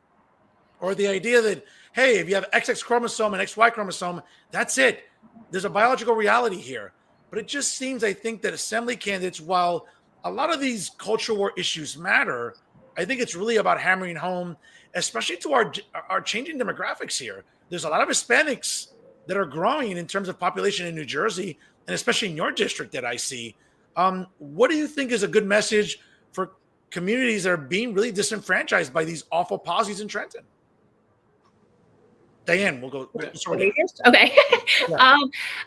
Or the idea that, hey, if you have XX chromosome and XY chromosome, that's it. There's a biological reality here. But it just seems, I think, that assembly candidates, while a lot of these culture war issues matter, I think it's really about hammering home, especially to our changing demographics here. There's a lot of Hispanics that are growing in terms of population in New Jersey, and especially in your district that I see. What do you think is a good message for communities that are being really disenfranchised by these awful policies in Trenton? Diane, we'll go. Okay. Yeah.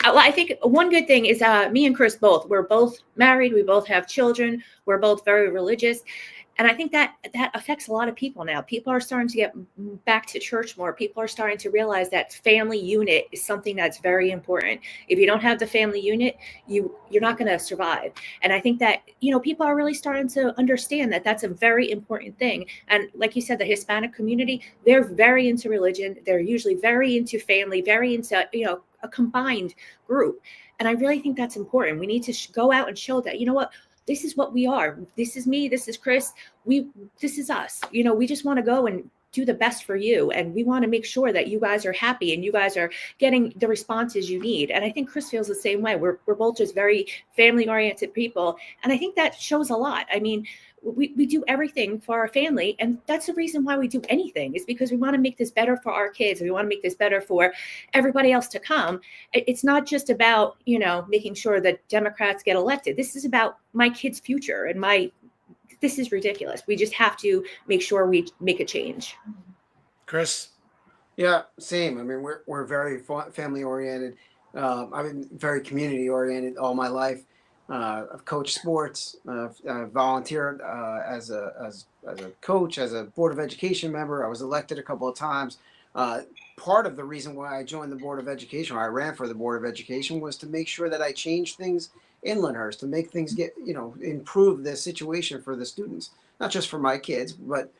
Well, I think one good thing is me and Chris we're both married. We both have children. We're both very religious. And I think that affects a lot of people now. People are starting to get back to church more. People are starting to realize that family unit is something that's very important. If you don't have the family unit, you're not going to survive. And I think that, people are really starting to understand that that's a very important thing. And like you said, the Hispanic community, they're very into religion. They're usually very into family, very into, a combined group. And I really think that's important. We need to go out and show that, this is what we are. This is me. This is Chris. This is us. We just want to go and do the best for you. And we want to make sure that you guys are happy and you guys are getting the responses you need. And I think Chris feels the same way. We're both just very family oriented people. And I think that shows a lot. I mean, we do everything for our family. And that's the reason why we do anything, is because we want to make this better for our kids. We want to make this better for everybody else to come. It's not just about, making sure that Democrats get elected. This is about my kids' future and this is ridiculous. We just have to make sure we make a change. Chris? Yeah, same. I mean, we're very family oriented. I've been very community oriented all my life. I've coached sports. I've volunteered as a coach, as a Board of Education member. I was elected a couple of times. Part of the reason why I joined the Board of Education, or I ran for the Board of Education, was to make sure that I changed things in Lyndhurst, to make things improve the situation for the students, not just for my kids, but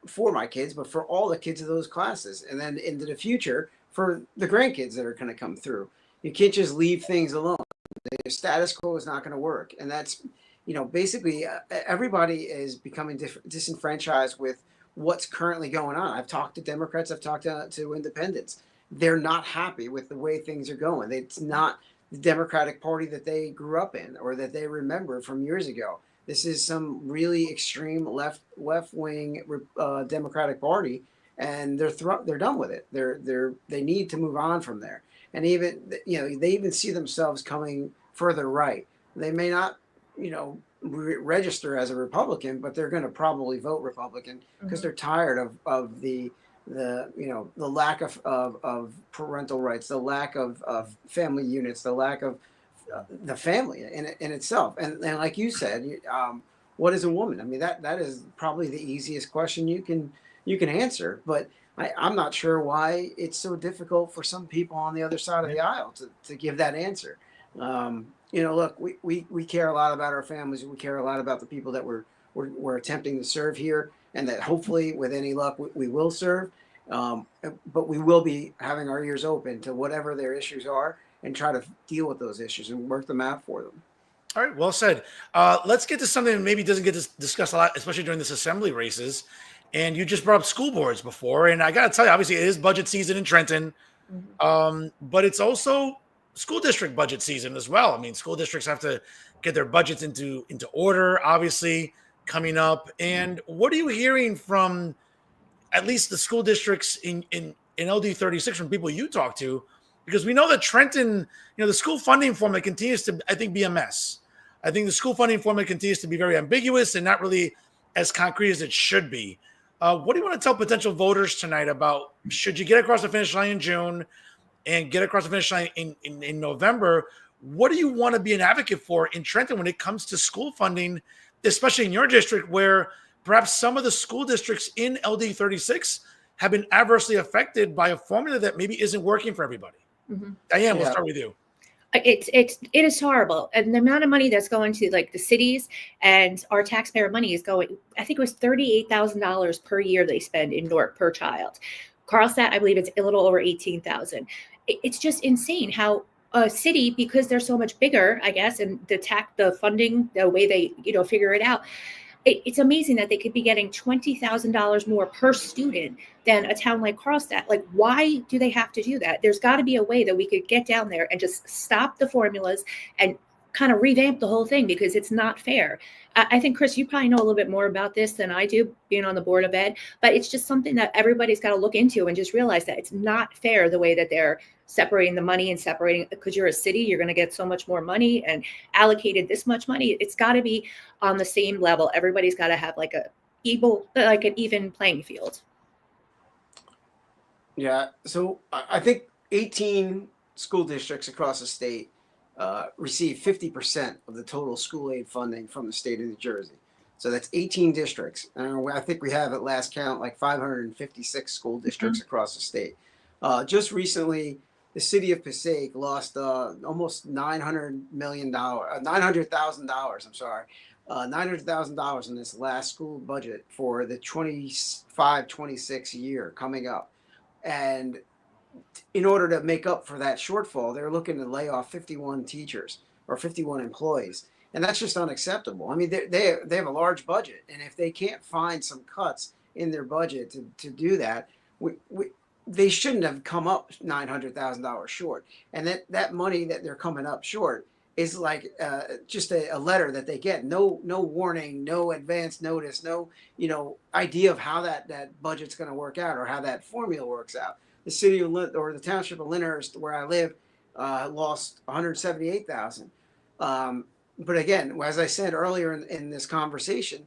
for my kids, but for all the kids of those classes, and then into the future for the grandkids that are going to come through. You can't just leave things alone. The status quo is not going to work, and that's basically everybody is becoming disenfranchised with what's currently going on. I've talked to Democrats, I've talked to independents. They're not happy with the way things are going. It's not the Democratic Party that they grew up in or that they remember from years ago. This is some really extreme left wing Democratic Party, and they're done with it. They need to move on from there. And even they even see themselves coming further right. They may not register as a Republican, but they're going to probably vote Republican because they're tired of the lack of parental rights, the lack of family units, the lack of the family in itself. And like you said, what is a woman? I mean, that is probably the easiest question you can answer, but I'm not sure why it's so difficult for some people on the other side of the aisle to give that answer. Look, we care a lot about our families. We care a lot about the people that we're attempting to serve here, and that hopefully, with any luck, we will serve. But we will be having our ears open to whatever their issues are and try to deal with those issues and work them out for them. All right, well said. Let's get to something that maybe doesn't get discussed a lot, especially during this assembly races. And you just brought up school boards before, and I got to tell you, obviously, it is budget season in Trenton, but it's also school district budget season as well. I mean, school districts have to get their budgets into order, obviously, coming up. And what are you hearing from at least the school districts in LD 36 from people you talk to? Because we know that Trenton, the school funding formula continues to, I think, be a mess. I think the school funding formula continues to be very ambiguous and not really as concrete as it should be. What do you want to tell potential voters tonight about, should you get across the finish line in June and get across the finish line in November? What do you want to be an advocate for in Trenton when it comes to school funding, especially in your district, where perhaps some of the school districts in LD 36 have been adversely affected by a formula that maybe isn't working for everybody? Diane, we'll start with you. It is horrible, and the amount of money that's going to like the cities and our taxpayer money is going. I think it was $38,000 per year they spend in Newark per child. Carlstadt, I believe it's a little over 18,000. It's just insane how a city, because they're so much bigger, I guess, and the funding, the way they figure it out. It's amazing that they could be getting $20,000 more per student than a town like Carlstadt. Like, why do they have to do that? There's got to be a way that we could get down there and just stop the formulas and kind of revamp the whole thing, because it's not fair. I think, Chris, you probably know a little bit more about this than I do, being on the Board of Ed, but it's just something that everybody's got to look into and just realize that it's not fair the way that they're separating the money and separating, because you're a city, you're going to get so much more money and allocated this much money. It's got to be on the same level. Everybody's got to have like an even playing field. Yeah. So I think 18 school districts across the state receive 50% of the total school aid funding from the state of New Jersey. So that's 18 districts. And I think we have at last count like 556 school districts across the state. Just recently, the city of Passaic lost almost $900,000. I'm sorry, $900,000 in this last school budget for the 25-26 year coming up. And in order to make up for that shortfall, they're looking to lay off 51 teachers or 51 employees. And that's just unacceptable. I mean, they have a large budget, and if they can't find some cuts in their budget to do that, they shouldn't have come up $900,000 short. And that money that they're coming up short is like just a letter that they get. No warning, no advance notice, no idea of how that budget's going to work out or how that formula works out. The city or the township of Lyndhurst, where I live, lost $178,000. But again, as I said earlier in this conversation,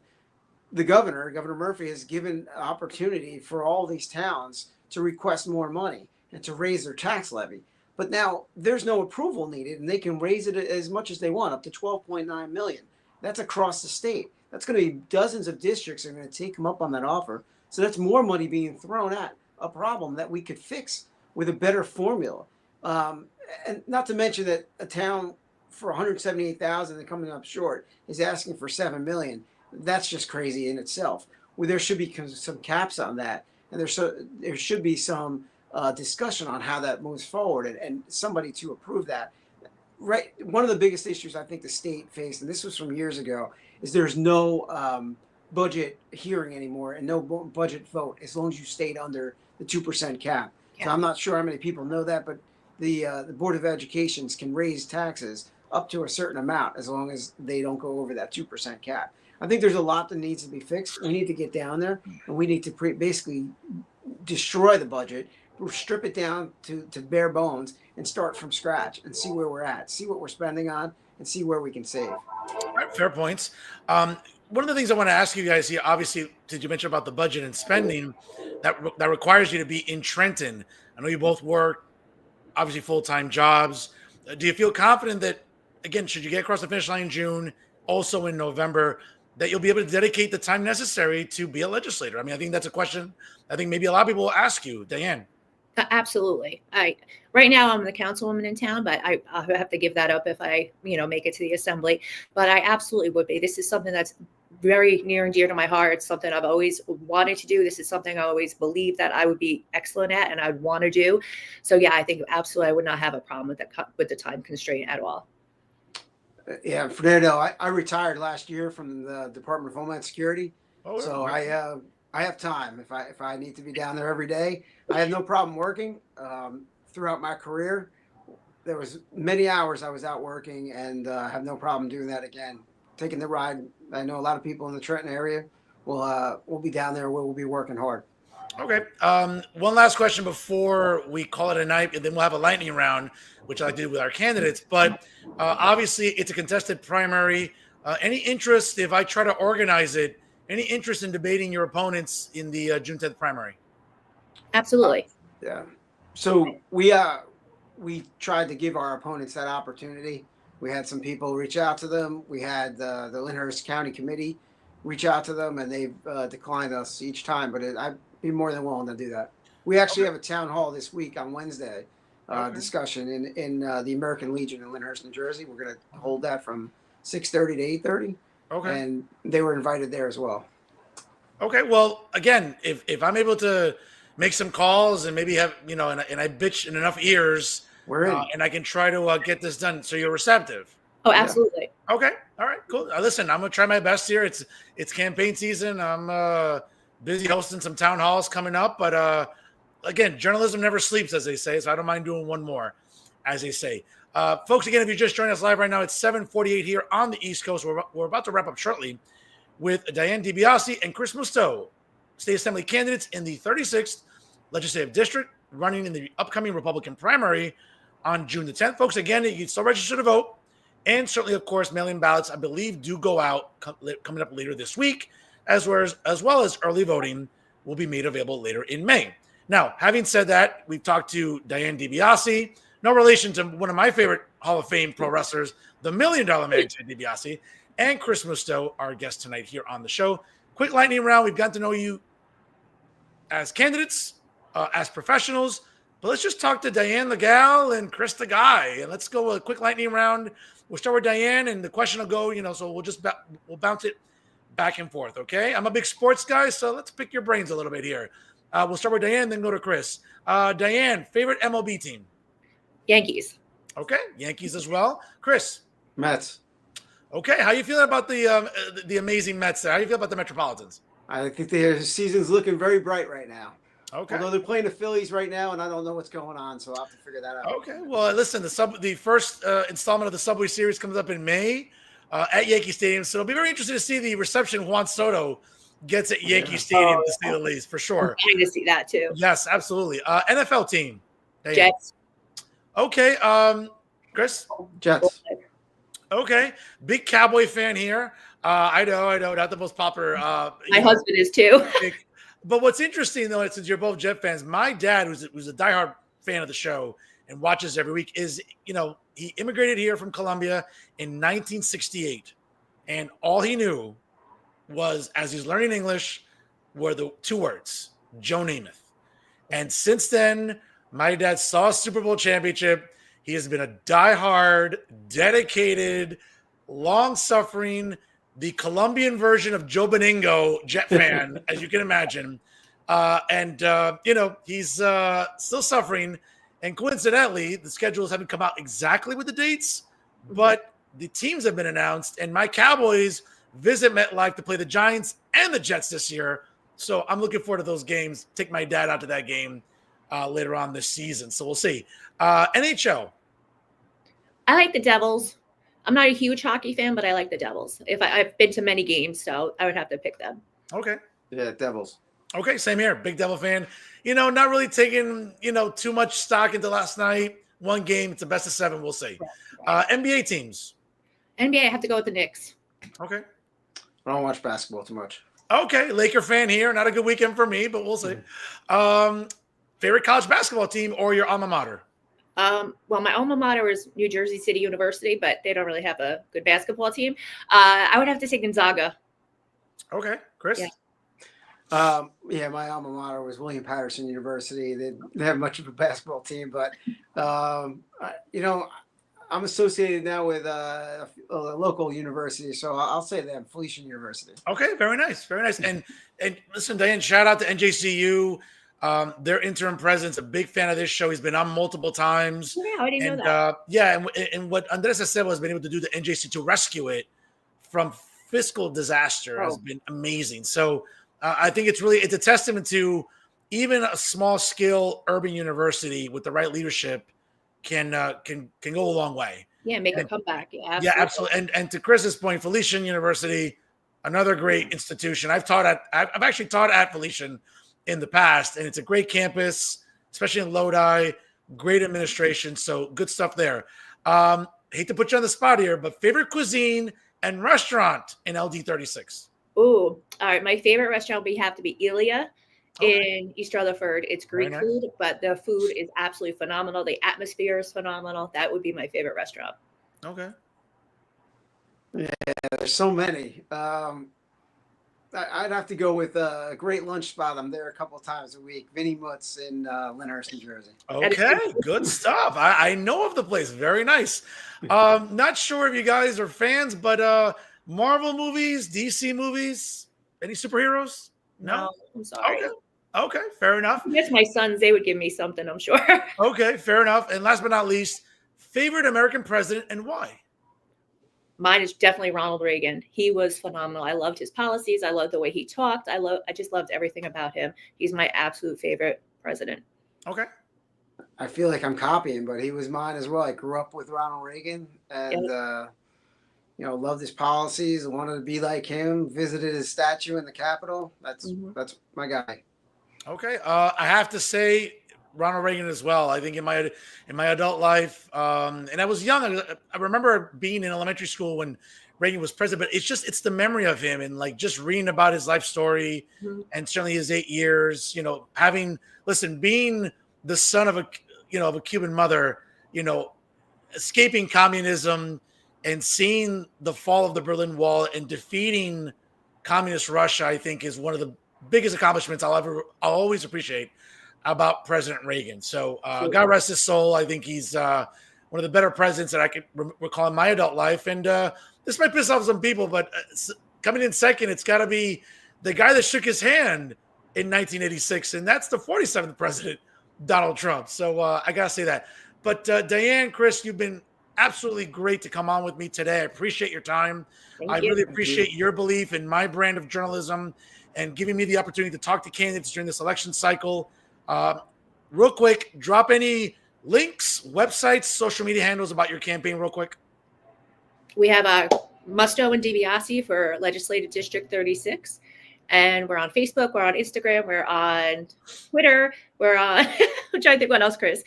Governor Murphy, has given opportunity for all these towns to request more money and to raise their tax levy. But now there's no approval needed, and they can raise it as much as they want, up to 12.9 million. That's across the state. That's going to be dozens of districts are going to take them up on that offer. So that's more money being thrown at a problem that we could fix with a better formula. And not to mention that a town for 178,000 and coming up short is asking for 7 million. That's just crazy in itself. Well, there should be some caps on that, and there should be some discussion on how that moves forward, and somebody to approve that. Right. One of the biggest issues I think the state faced, and this was from years ago, is there's no budget hearing anymore and no budget vote as long as you stayed under the 2% cap. Yeah. So I'm not sure how many people know that, but the Board of Education can raise taxes up to a certain amount as long as they don't go over that 2% cap. I think there's a lot that needs to be fixed. We need to get down there, and we need to basically destroy the budget, strip it down to bare bones, and start from scratch and see where we're at, see what we're spending on, and see where we can save. All right, fair points. One of the things I want to ask you guys here, obviously, did you mention about the budget and spending that requires you to be in Trenton? I know you both work, obviously, full-time jobs. Do you feel confident that, again, should you get across the finish line in June, also in November, that you'll be able to dedicate the time necessary to be a legislator? I mean, I think that's a question I think maybe a lot of people will ask you, Diane. Absolutely. Right now I'm the councilwoman in town, but I have to give that up if I, make it to the assembly. But I absolutely would be. This is something that's very near and dear to my heart. It's something I've always wanted to do. This is something I always believed that I would be excellent at and I'd want to do. So yeah, I think absolutely I would not have a problem with the time constraint at all. Yeah, Fernando, I retired last year from the Department of Homeland Security, so I have time if I need to be down there every day. I have no problem working. Throughout my career, there was many hours I was out working, and I have no problem doing that again. Taking the ride. I know a lot of people in the Trenton area will be down there. We'll be working hard. Okay. One last question before we call it a night, and then we'll have a lightning round, which I did with our candidates. But obviously, it's a contested primary. Any interest, if I try to organize it, any interest in debating your opponents in the June 10th primary? Absolutely. Yeah. So we tried to give our opponents that opportunity. We had some people reach out to them. We had the Lyndhurst County Committee reach out to them, and they've declined us each time. But I'd be more than willing to do that. We actually have a town hall this week on Wednesday, discussion in the American Legion in Lyndhurst, New Jersey. We're going to hold that from 6:30 to 8:30. Okay. And they were invited there as well. Okay. Well, again, if I'm able to make some calls and maybe have, and I bitch in enough ears, we're in. And I can try to get this done. So you're receptive. Oh, absolutely. Yeah. Okay. All right, cool. Listen, I'm going to try my best here. It's campaign season. I'm busy hosting some town halls coming up, but again, journalism never sleeps, as they say. So I don't mind doing one more, as they say. Folks, again, if you just joined us live right now, it's 7:48 here on the East Coast. We're about to wrap up shortly with Diane DeBiase and Chris Musto, state assembly candidates in the 36th legislative district, running in the upcoming Republican primary on June the 10th. Folks, again, you can still register to vote. And certainly, of course, mail-in ballots, I believe, do go out coming up later this week, as well as early voting will be made available later in May. Now, having said that, we've talked to Diane DeBiase, no relation to one of my favorite Hall of Fame pro wrestlers, the $1 Million Man, Ted DeBiase, and Chris Musto, our guest tonight here on the show. Quick lightning round. We've gotten to know you as candidates, as professionals, but let's just talk to Diane the gal and Chris the guy. And let's go with a quick lightning round. We'll start with Diane, and the question will go, so we'll bounce it back and forth, okay? I'm a big sports guy, so let's pick your brains a little bit here. We'll start with Diane, then go to Chris. Diane, favorite MLB team? Yankees. Okay, Yankees as well. Chris? Mets. Okay, how you feeling about the amazing Mets there? How you feel about the Metropolitans? I think their season's looking very bright right now. Okay. Although they're playing the Phillies right now, and I don't know what's going on, so I'll have to figure that out. Okay. Well, listen, the first installment of the Subway Series comes up in May at Yankee Stadium, so it'll be very interesting to see the reception Juan Soto gets at Yankee Stadium, to say the least, for sure. I'm trying to see that too. Yes, absolutely. NFL team. Diane. Jets. Okay. Chris. Jets. Okay. Big Cowboy fan here. I know, not the most popular. My husband is too. But what's interesting, though, since you're both Jet fans, my dad, who's a diehard fan of the show and watches every week, is, he immigrated here from Colombia in 1968. And all he knew was, as he's learning English, were the two words, Joe Namath. And since then, my dad saw a Super Bowl championship. He has been a diehard, dedicated, long-suffering, the Colombian version of Joe Beningo Jet fan, as you can imagine. He's still suffering. And coincidentally, the schedules haven't come out exactly with the dates, but the teams have been announced. And my Cowboys visit MetLife to play the Giants and the Jets this year. So I'm looking forward to those games. Take my dad out to that game later on this season. So we'll see. NHL. I like the Devils. I'm not a huge hockey fan, but I like the Devils. I've been to many games, so I would have to pick them. Okay. Yeah, Devils. Okay, same here. Big Devil fan. Not really taking, too much stock into last night. One game. It's a best of 7. We'll see. NBA teams. NBA, I have to go with the Knicks. Okay. I don't watch basketball too much. Okay. Laker fan here. Not a good weekend for me, but we'll see. Favorite college basketball team or your alma mater? Well, my alma mater is New Jersey City University, but they don't really have a good basketball team. I would have to say Gonzaga. Okay. Chris? Yeah. My alma mater was William Patterson University. They didn't have much of a basketball team, but, I'm associated now with a local university, so I'll say them, Felician University. Okay. Very nice. Very nice. And listen, Diane, shout out to NJCU. Their interim president's a big fan of this show. He's been on multiple times. Yeah, I didn't know that. And what Andres has said was been able to do the NJC to rescue it from fiscal disaster has been amazing. So I think it's a testament to even a small scale urban university with the right leadership can go a long way. Yeah, make a comeback. Yeah, absolutely. Yeah, absolutely. And to Chris's point, Felician University, another great institution. I've actually taught at Felician in the past, and it's a great campus, especially in Lodi. Great administration, so good stuff there. Hate to put you on the spot here, but favorite cuisine and restaurant in LD36. Ooh, all right. My favorite restaurant would have to be Elia in East Rutherford. It's Greek food, but the food is absolutely phenomenal. The atmosphere is phenomenal. That would be my favorite restaurant. Okay. Yeah, there's so many. I'd have to go with a great lunch spot. I'm there a couple of times a week. Vinnie Mutz in Lyndhurst, New Jersey. Okay, good stuff. I know of the place. Very nice. Not sure if you guys are fans, but Marvel movies, DC movies, any superheroes? No, I'm sorry. Okay, fair enough. That's my sons. They would give me something, I'm sure. Okay, fair enough. And last but not least, favorite American president and why? Mine is definitely Ronald Reagan. He was phenomenal. I loved his policies. I loved the way he talked. I just loved everything about him. He's my absolute favorite president. Okay. I feel like I'm copying, but he was mine as well. I grew up with Ronald Reagan and, loved his policies, wanted to be like him, visited his statue in the Capitol. That's my guy. Okay. I have to say Ronald Reagan as well. I think in my adult life, and I was young. I remember being in elementary school when Reagan was president, but it's the memory of him and like just reading about his life story and certainly his 8 years, being the son of a Cuban mother, escaping communism and seeing the fall of the Berlin Wall and defeating communist Russia, I think is one of the biggest accomplishments I'll always appreciate about President Reagan. So God rest his soul. I think he's one of the better presidents that I could recall in my adult life. And this might piss off some people, but coming in second, it's got to be the guy that shook his hand in 1986. And that's the 47th president, Donald Trump. So I got to say that. But Diane, Chris, you've been absolutely great to come on with me today. I appreciate your time. Thank I you. really appreciate your belief in my brand of journalism and giving me the opportunity to talk to candidates during this election cycle. Real quick, drop any links, websites, social media handles about your campaign real quick. We have Musto and DeBiase for Legislative District 36. And we're on Facebook, we're on Instagram, we're on Twitter, we're on, I'm trying to think what else, Chris.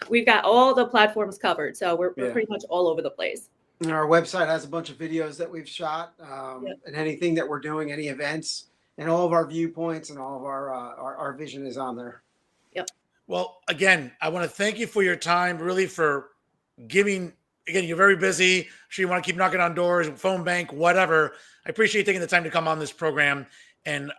We've got all the platforms covered. So we're pretty much all over the place. And our website has a bunch of videos that we've shot Yep. and anything that we're doing, any events, and all of our viewpoints and all of our vision is on there. Yep. Well, again, I want to thank you for your time, really for giving. Again, you're very busy. I'm sure you want to keep knocking on doors, phone bank, whatever. I appreciate you taking the time to come on this program and,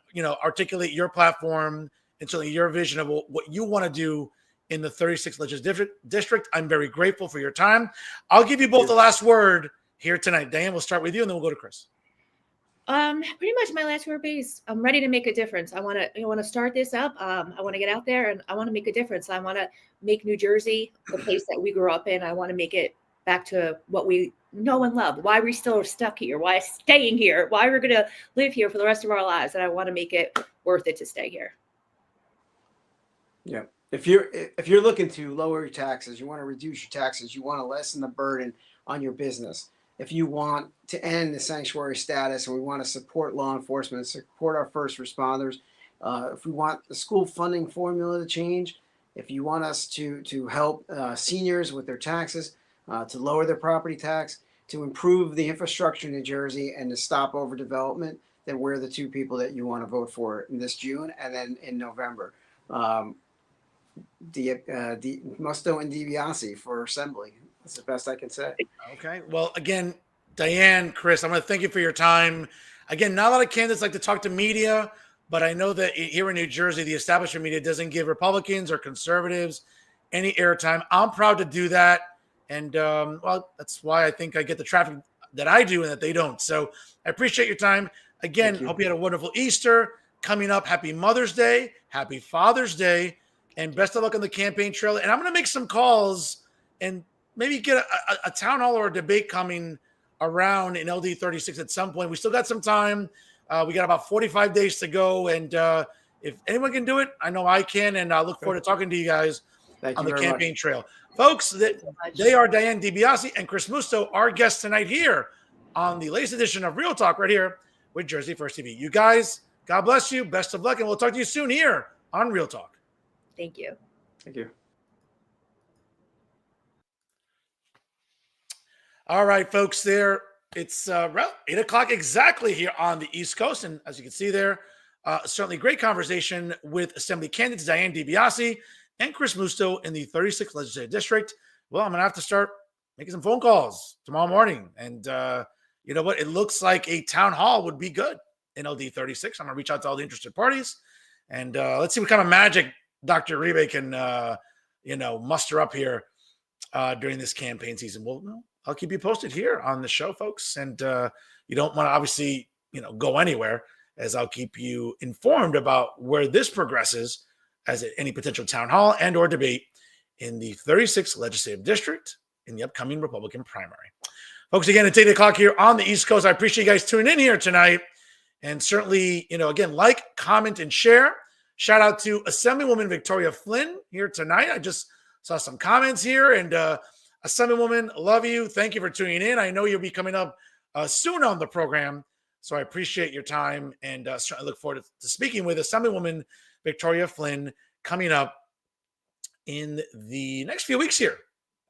articulate your platform and certainly your vision of what you want to do in the 36th Legislative District. I'm very grateful for your time. I'll give you both the last word here tonight. Diane, we'll start with you and then we'll go to Chris. Pretty much my last word is I'm ready to make a difference. I want to start this up. I want to get out there and I want to make a difference. I want to make New Jersey the place that we grew up in. I want to make it back to what we know and love, why we're still stuck here, why staying here, why we're going to live here for the rest of our lives. And I want to make it worth it to stay here. Yeah. If you're looking to lower your taxes, you want to reduce your taxes, you want to lessen the burden on your business. If you want to end the sanctuary status and we want to support law enforcement, support our first responders, if we want the school funding formula to change, if you want us to help seniors with their taxes, to lower their property tax, to improve the infrastructure in New Jersey, and to stop overdevelopment, then we're the two people that you want to vote for in this June and then in November. Musto and DeBiase for Assembly. That's the best I can say. Okay. Well, again, Diane, Chris, I want to thank you for your time. Again, not a lot of candidates like to talk to media, but I know that here in New Jersey, the establishment media doesn't give Republicans or conservatives any airtime. I'm proud to do that. And, that's why I think I get the traffic that I do and that they don't. So I appreciate your time. Again, hope you had a wonderful Easter. Coming up, happy Mother's Day, happy Father's Day, and best of luck on the campaign trail. And I'm going to make some calls and maybe get a town hall or a debate coming around in LD 36 at some point. We still got some time. We got about 45 days to go. And if anyone can do it, I know I can. And I look forward to talking to you guys on the campaign trail. Folks, they are Diane DeBiase and Chris Musto, our guests tonight here on the latest edition of Real Talk right here with Jersey First TV. You guys, God bless you. Best of luck. And we'll talk to you soon here on Real Talk. Thank you. Thank you. All right, folks, it's 8 o'clock exactly here on the East Coast. And as you can see there, certainly great conversation with Assembly candidates Diane DeBiase and Chris Musto in the 36th Legislative District. Well, I'm going to have to start making some phone calls tomorrow morning. And you know what? It looks like a town hall would be good in LD 36. I'm going to reach out to all the interested parties. And let's see what kind of magic Dr. Uribe can, muster up here during this campaign season. Well, I'll keep you posted here on the show, folks. And you don't want to obviously, go anywhere, as I'll keep you informed about where this progresses as any potential town hall and or debate in the 36th Legislative District in the upcoming Republican primary. Folks, again, it's 8 o'clock here on the East Coast. I appreciate you guys tuning in here tonight. And certainly, again, like, comment, and share. Shout out to Assemblywoman Victoria Flynn here tonight. I just saw some comments here. And Assemblywoman, love you. Thank you for tuning in. I know you'll be coming up soon on the program. So I appreciate your time and certainly look forward to speaking with Assemblywoman Victoria Flynn coming up in the next few weeks here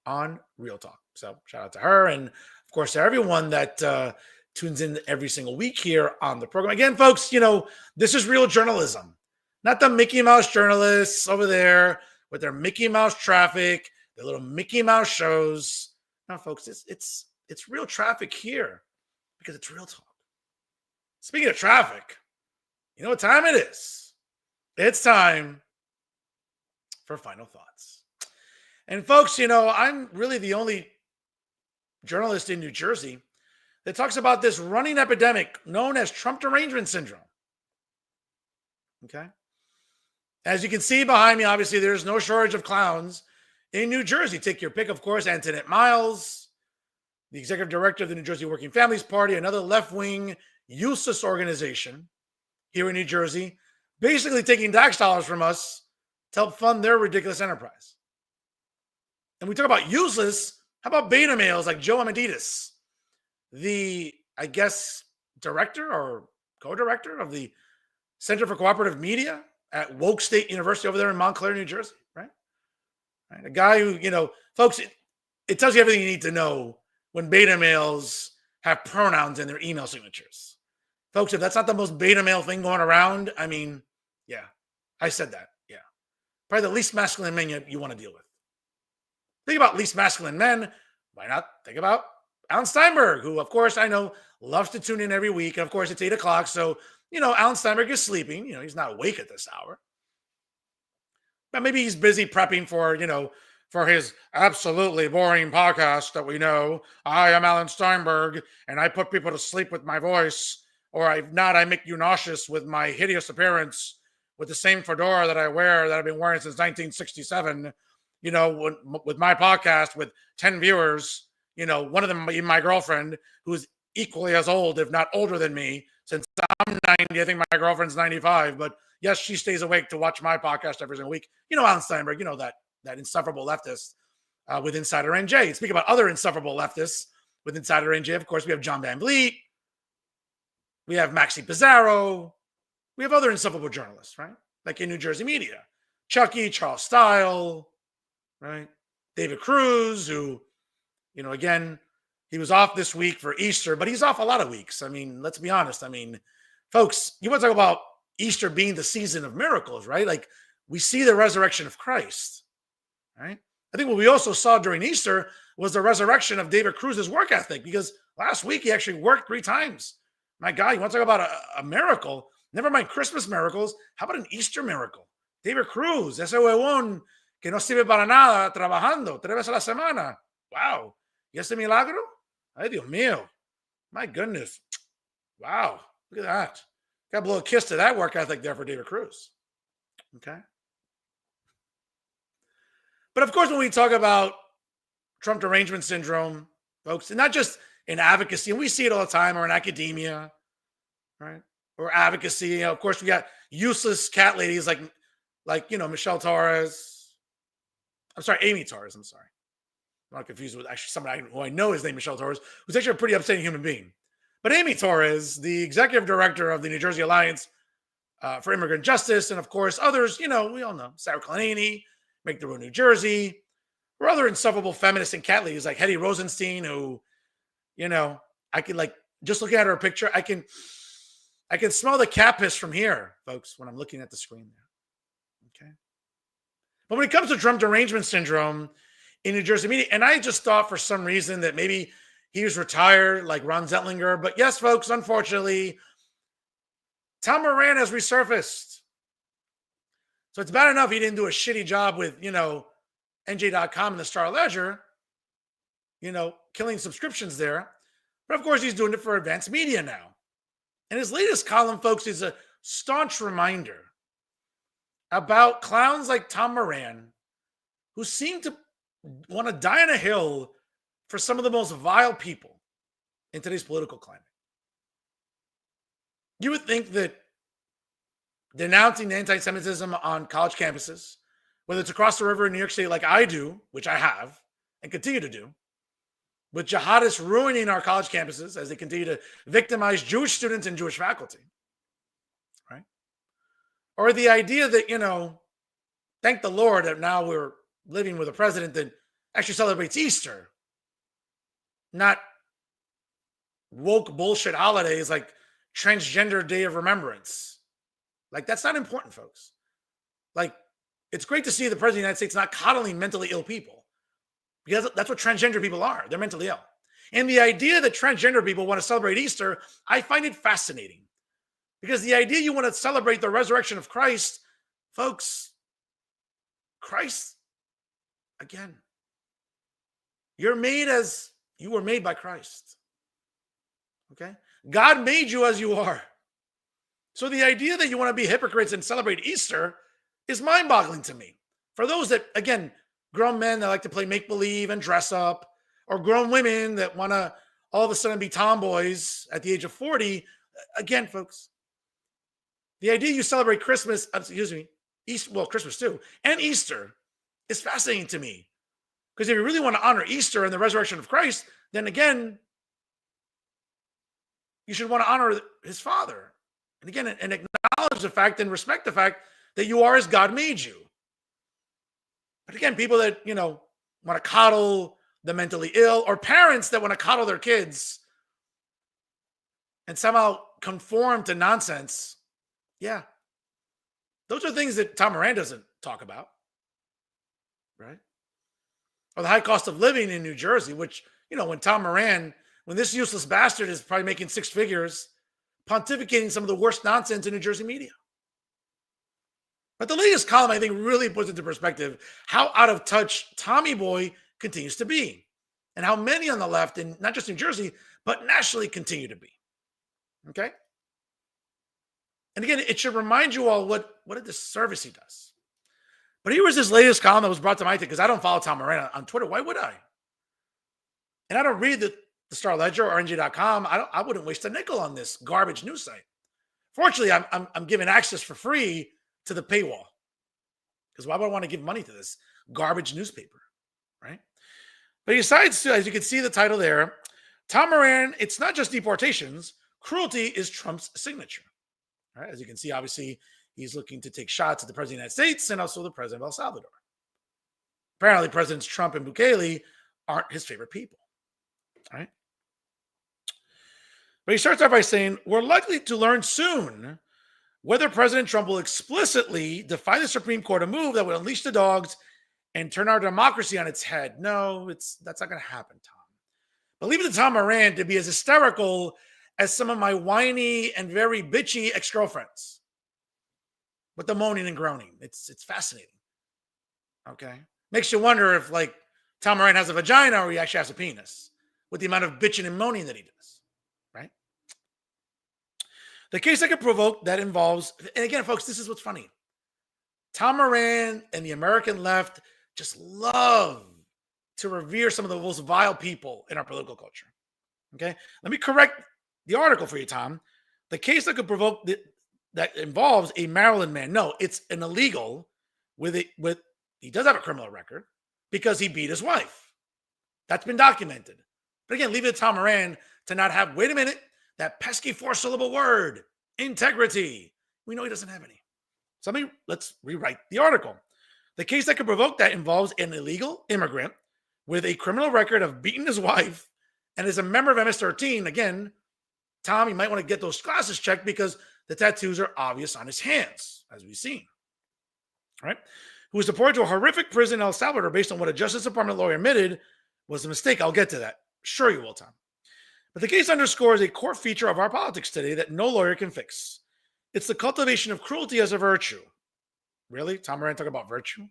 on Real Talk. So shout out to her and, of course, to everyone that tunes in every single week here on the program. Again, folks, this is real journalism, not the Mickey Mouse journalists over there with their Mickey Mouse traffic, their little Mickey Mouse shows. No, folks, it's real traffic here because it's Real Talk. Speaking of traffic, you know what time it is? It's time for final thoughts. And folks, I'm really the only journalist in New Jersey that talks about this running epidemic known as Trump derangement syndrome. Okay? As you can see behind me, obviously, there's no shortage of clowns in New Jersey. Take your pick, of course, Antoinette Miles, the executive director of the New Jersey Working Families Party, another left-wing, useless organization here in New Jersey, basically taking tax dollars from us to help fund their ridiculous enterprise. And we talk about useless. How about beta males like Joe Amaditis, the, I guess, director or co-director of the Center for Cooperative Media at Woke State University over there in Montclair, New Jersey, right? A guy who, folks, it tells you everything you need to know when beta males have pronouns in their email signatures. Folks, if that's not the most beta male thing going around, I mean, yeah, I said that. Yeah. Probably the least masculine men you want to deal with. Think about least masculine men. Why not think about Alan Steinberg, who, of course, I know loves to tune in every week. And of course, it's 8 o'clock. So, Alan Steinberg is sleeping. He's not awake at this hour. But maybe he's busy prepping for his absolutely boring podcast that we know. I am Alan Steinberg, and I put people to sleep with my voice. Or if not, I make you nauseous with my hideous appearance with the same fedora that I wear that I've been wearing since 1967. With my podcast with 10 viewers, one of them being my girlfriend, who's equally as old, if not older than me. Since I'm 90, I think my girlfriend's 95. But yes, she stays awake to watch my podcast every single week. Alan Steinberg, that insufferable leftist with Insider NJ. Speak about other insufferable leftists with Insider NJ. Of course, we have John Van Vliet. We have Maxi Pizarro. We have other insufferable journalists, right? Like in New Jersey media. Chucky, Charles Style, right? David Cruz, who, again, he was off this week for Easter, but he's off a lot of weeks. I mean, let's be honest. I mean, folks, you want to talk about Easter being the season of miracles, right? Like we see the resurrection of Christ, right? I think what we also saw during Easter was the resurrection of David Cruz's work ethic, because last week he actually worked 3 times. My God, you want to talk about a miracle? Never mind Christmas miracles. How about an Easter miracle? David Cruz, ese huevón que no sirve para nada, trabajando 3 veces a la semana. Wow. ¿Y ese milagro? Ay, Dios mío. My goodness. Wow. Look at that. Got to blow a kiss to that work ethic there for David Cruz. Okay. But of course, when we talk about Trump derangement syndrome, folks, and not just in advocacy, and we see it all the time, or in academia, right? Or advocacy. Of course, we got useless cat ladies like Michelle Torres. I'm sorry, Amy Torres. I'm sorry. I'm not confused with actually somebody who I know is named Michelle Torres, who's actually a pretty upsetting human being. But Amy Torres, the executive director of the New Jersey Alliance for Immigrant Justice, and of course others, we all know, Sarah Clanany, Make the Road New Jersey, or other insufferable feminists and cat ladies like Hetty Rosenstein, who, I can just looking at her picture, I can smell the cat piss from here, folks, when I'm looking at the screen there. Okay. But when it comes to Trump derangement syndrome in New Jersey media, and I just thought for some reason that maybe he was retired like Ron Zettlinger. But yes, folks, unfortunately, Tom Moran has resurfaced. So it's bad enough he didn't do a shitty job with, NJ.com and the Star Ledger, killing subscriptions there. But of course, he's doing it for advanced media now. And his latest column, folks, is a staunch reminder about clowns like Tom Moran, who seem to want to die on a hill for some of the most vile people in today's political climate. You would think that denouncing anti-Semitism on college campuses, whether it's across the river in New York City like I do, which I have and continue to do, with jihadists ruining our college campuses as they continue to victimize Jewish students and Jewish faculty, right? Or the idea that, thank the Lord that now we're living with a president that actually celebrates Easter, not woke bullshit holidays like Transgender Day of Remembrance. Like, that's not important, folks. Like, it's great to see the president of the United States not coddling mentally ill people, because that's what transgender people are. They're mentally ill. And the idea that transgender people want to celebrate Easter, I find it fascinating, because the idea you want to celebrate the resurrection of Christ, folks, Christ, again, you're made as you were made by Christ. Okay? God made you as you are. So the idea that you want to be hypocrites and celebrate Easter is mind-boggling to me. For those that, again, grown men that like to play make-believe and dress up, or grown women that want to all of a sudden be tomboys at the age of 40. Again, folks, the idea you celebrate Christmas, Easter, well, Christmas too, and Easter is fascinating to me. Because if you really want to honor Easter and the resurrection of Christ, then again, you should want to honor his Father. And again, and acknowledge the fact and respect the fact that you are as God made you. But again, people that, want to coddle the mentally ill, or parents that want to coddle their kids and somehow conform to nonsense. Yeah. Those are things that Tom Moran doesn't talk about. Right? Or the high cost of living in New Jersey, which, when this useless bastard is probably making six figures, pontificating some of the worst nonsense in New Jersey media. But the latest column, I think, really puts into perspective how out of touch Tommy Boy continues to be, and how many on the left, and not just New Jersey, but nationally continue to be. Okay? And again, it should remind you all what a disservice he does. But here was his latest column that was brought to my attention, because I don't follow Tom Moran on Twitter. Why would I? And I don't read the Star Ledger or NJ.com. I wouldn't waste a nickel on this garbage news site. Fortunately, I'm given access for free to the paywall, because why would I want to give money to this garbage newspaper, right? But he decides to, as you can see the title there, Tom Moran, it's not just deportations, cruelty is Trump's signature. Right? As you can see, obviously, he's looking to take shots at the President of the United States and also the President of El Salvador. Apparently, Presidents Trump and Bukele aren't his favorite people. All right? But he starts out by saying, we're likely to learn soon whether President Trump will explicitly defy the Supreme Court, a move that would unleash the dogs and turn our democracy on its head. No, that's not going to happen, Tom. But leave it to Tom Moran to be as hysterical as some of my whiny and very bitchy ex-girlfriends with the moaning and groaning. It's fascinating. Okay? Makes you wonder if, Tom Moran has a vagina or he actually has a penis with the amount of bitching and moaning that he does. Right? The case that could provoke that involves, and again, folks, this is what's funny. Tom Moran and the American left just love to revere some of the most vile people in our political culture. Okay? Let me correct the article for you, Tom. The case that could provoke that involves a Maryland man. No, it's an illegal he does have a criminal record because he beat his wife. That's been documented. But again, leave it to Tom Moran to not have, wait a minute, that pesky 4-syllable word, integrity. We know he doesn't have any. So let's rewrite the article. The case that could provoke that involves an illegal immigrant with a criminal record of beating his wife and is a member of MS-13. Again, Tom, you might want to get those glasses checked because the tattoos are obvious on his hands, as we've seen. All right? Who was deported to a horrific prison in El Salvador based on what a Justice Department lawyer admitted was a mistake. I'll get to that. Sure you will, Tom. But the case underscores a core feature of our politics today that no lawyer can fix. It's the cultivation of cruelty as a virtue. Really? Tom Moran talking about virtue?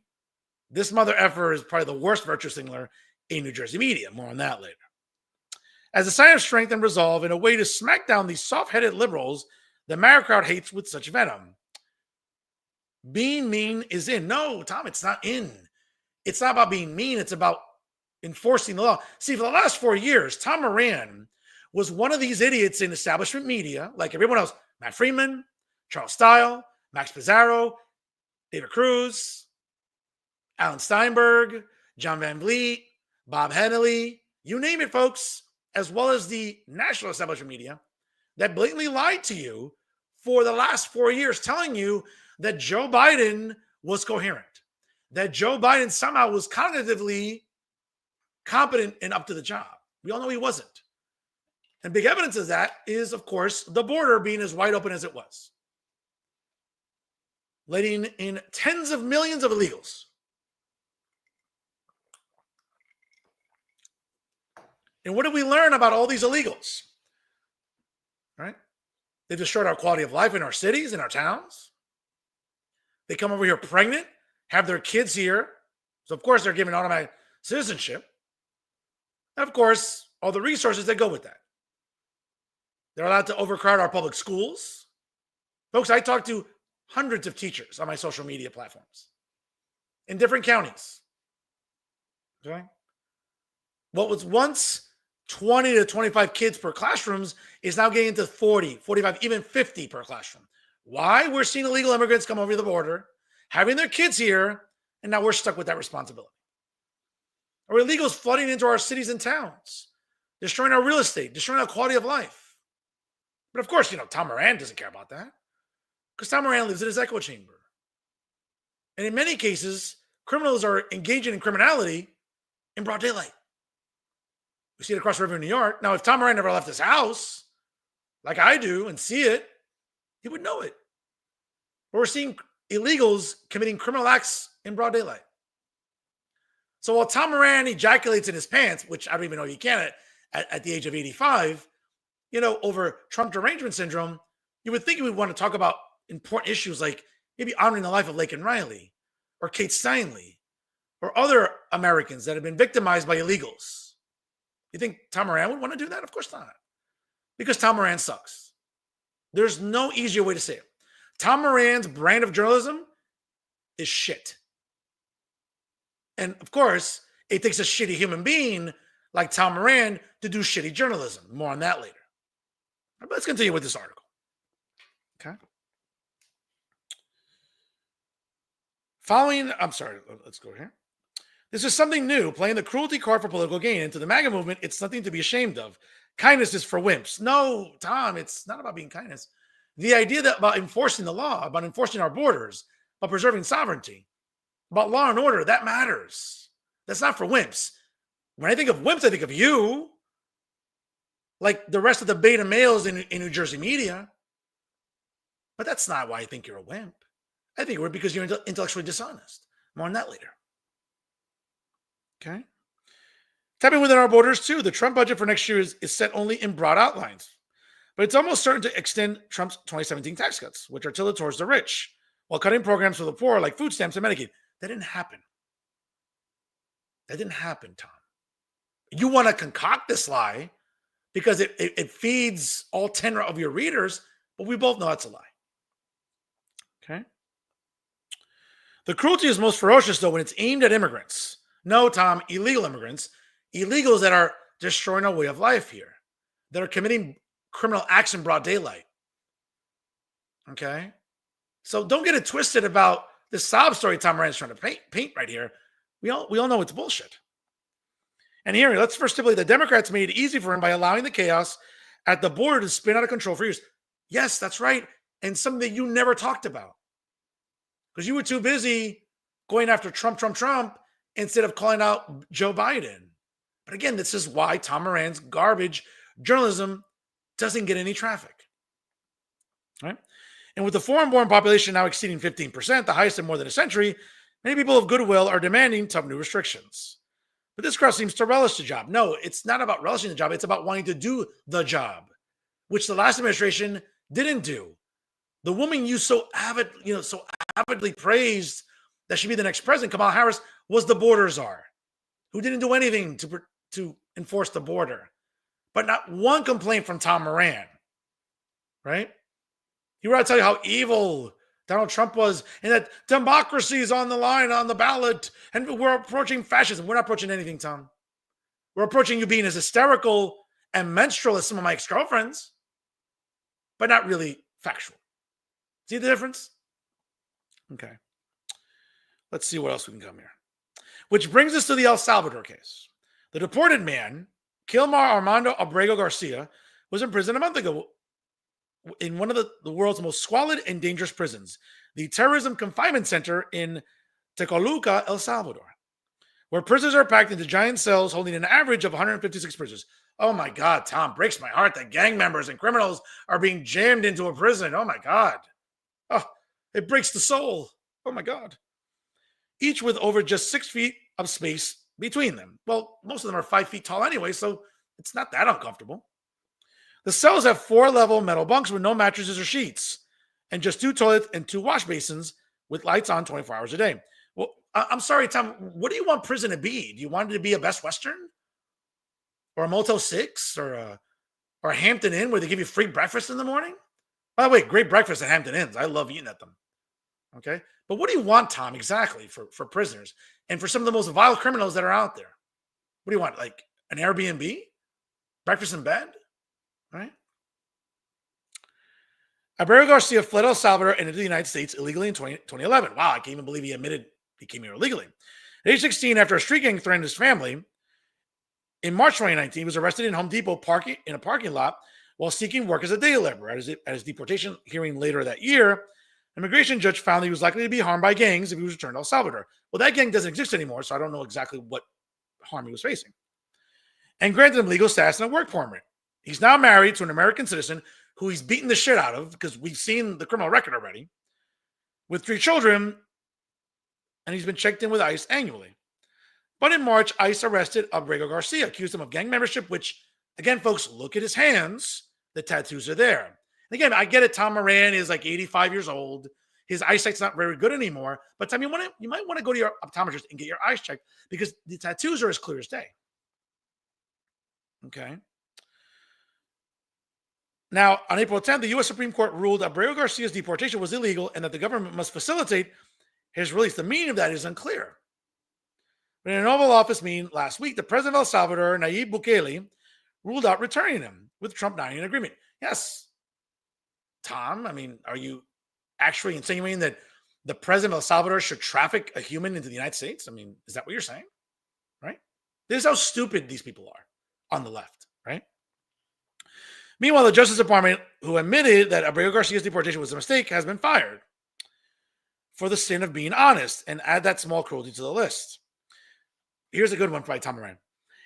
This mother effer is probably the worst virtue signaler in New Jersey media. More on that later. As a sign of strength and resolve in a way to smack down these soft-headed liberals the Mara crowd hates with such venom. Being mean is in. No, Tom, it's not in. It's not about being mean. It's about enforcing the law. See, for the last 4 years, Tom Moran was one of these idiots in establishment media, like everyone else. Matt Freeman, Charles Stile, Max Pizarro, David Cruz, Alan Steinberg, John Van Vliet, Bob Hennelly, you name it, folks, as well as the national establishment media that blatantly lied to you for the last 4 years, telling you that Joe Biden was coherent, that Joe Biden somehow was cognitively competent and up to the job. We all know he wasn't. And big evidence of that is, of course, the border being as wide open as it was, letting in tens of millions of illegals. And what did we learn about all these illegals? Right? They've destroyed our quality of life in our cities, in our towns. They come over here pregnant, have their kids here. So, of course, they're given automatic citizenship. And, of course, all the resources that go with that. They're allowed to overcrowd our public schools. Folks, I talk to hundreds of teachers on my social media platforms in different counties. Okay? what was once 20 to 25 kids per classrooms is now getting to 40, 45, even 50 per classroom. Why? We're seeing illegal immigrants come over the border, having their kids here, and now we're stuck with that responsibility. Or illegals flooding into our cities and towns, destroying our real estate, destroying our quality of life. But of course, Tom Moran doesn't care about that because Tom Moran lives in his echo chamber. And in many cases, criminals are engaging in criminality in broad daylight. We see it across the river in New York. Now, if Tom Moran never left his house, like I do, and see it, he would know it. But we're seeing illegals committing criminal acts in broad daylight. So while Tom Moran ejaculates in his pants, which I don't even know if he can at the age of 85, over Trump derangement syndrome, you would think he would want to talk about important issues like maybe honoring the life of Laken Riley or Kate Steinle or other Americans that have been victimized by illegals. You think Tom Moran would want to do that? Of course not. Because Tom Moran sucks. There's no easier way to say it. Tom Moran's brand of journalism is shit. And of course, it takes a shitty human being like Tom Moran to do shitty journalism. More on that later. But let's continue with this article. Okay. Let's go here. This is something new, playing the cruelty card for political gain. And to the MAGA movement, it's nothing to be ashamed of. Kindness is for wimps. No, Tom, it's not about being kindness. The idea that about enforcing the law, about enforcing our borders, about preserving sovereignty, about law and order, that matters. That's not for wimps. When I think of wimps, I think of you, like the rest of the beta males in New Jersey media. But that's not why I think you're a wimp. I think you're because you're intellectually dishonest. More on that later. Okay. Tapping within our borders, too. The Trump budget for next year is set only in broad outlines. But it's almost certain to extend Trump's 2017 tax cuts, which are tilted towards the rich, while cutting programs for the poor like food stamps and Medicaid. That didn't happen. That didn't happen, Tom. You want to concoct this lie because it feeds all 10 of your readers, but we both know that's a lie. Okay? The cruelty is most ferocious, though, when it's aimed at immigrants. No, Tom, illegal immigrants. Illegals that are destroying our way of life here. That are committing criminal acts in broad daylight. Okay? So don't get it twisted about this sob story Tom Moran's trying to paint right here. We all know it's bullshit. And here, let's first stipulate the Democrats made it easy for him by allowing the chaos at the border to spin out of control for years. Yes, that's right. And something that you never talked about. Because you were too busy going after Trump, instead of calling out Joe Biden. But again, this is why Tom Moran's garbage journalism doesn't get any traffic. Right? And with the foreign-born population now exceeding 15%, the highest in more than a century, many people of goodwill are demanding tough new restrictions. But this crowd seems to relish the job. No, it's not about relishing the job. It's about wanting to do the job, which the last administration didn't do. The woman you so avidly praised that should be the next president, Kamala Harris, was the border czar, who didn't do anything to enforce the border. But not one complaint from Tom Moran, right? He would tell you how evil Donald Trump was and that democracy is on the line, on the ballot, and we're approaching fascism. We're not approaching anything, Tom. We're approaching you being as hysterical and menstrual as some of my ex-girlfriends, but not really factual. See the difference? Okay. Let's see what else we can come here. Which brings us to the El Salvador case. The deported man, Kilmar Armando Abrego Garcia, was in prison a month ago in one of the world's most squalid and dangerous prisons, the Terrorism Confinement Center in Tecoluca, El Salvador, where prisoners are packed into giant cells holding an average of 156 prisoners. Oh my God, Tom, breaks my heart that gang members and criminals are being jammed into a prison. Oh my God. Oh, it breaks the soul. Oh my God. Each with over just 6 feet of space between them. Well, most of them are 5 feet tall anyway, so it's not that uncomfortable. The cells have 4-level metal bunks with no mattresses or sheets, and just 2 toilets and 2 wash basins with lights on 24 hours a day. Well, I'm sorry, Tom, what do you want prison to be? Do you want it to be a Best Western? Or a Motel 6? Or a Hampton Inn where they give you free breakfast in the morning? By the way, great breakfast at Hampton Inns. I love eating at them. Okay? But what do you want, Tom, exactly for prisoners and for some of the most vile criminals that are out there? What do you want? Like an Airbnb, breakfast in bed, right? Abreu Garcia fled El Salvador and into the United States illegally in 2011. Wow, I can't even believe he admitted he came here illegally. At age 16, after a street gang threatened his family, in March 2019, he was arrested in Home Depot in a parking lot while seeking work as a day laborer. At his deportation hearing later that year, an immigration judge found that he was likely to be harmed by gangs if he was returned to El Salvador. Well, that gang doesn't exist anymore, so I don't know exactly what harm he was facing. And granted him legal status and a work permit. He's now married to an American citizen who he's beaten the shit out of, because we've seen the criminal record already, with 3 children, and he's been checked in with ICE annually. But in March, ICE arrested Abreu Garcia, accused him of gang membership, which, again, folks, look at his hands. The tattoos are there. And again, I get it. Tom Moran is like 85 years old. His eyesight's not very good anymore. But Tom, you might want to go to your optometrist and get your eyes checked, because the tattoos are as clear as day. Okay. Now, on April 10th, the U.S. Supreme Court ruled Abreu Garcia's deportation was illegal and that the government must facilitate his release. The meaning of that is unclear. But in an Oval Office meeting last week, the president of El Salvador, Nayib Bukele, ruled out returning him, with Trump not in an agreement. Yes, Tom, I mean, are you actually insinuating that the president of El Salvador should traffic a human into the United States? I mean, is that what you're saying? Right? This is how stupid these people are on the left, right? Meanwhile, the Justice Department, who admitted that Abreu Garcia's deportation was a mistake, has been fired for the sin of being honest, and add that small cruelty to the list. Here's a good one by Tom Moran.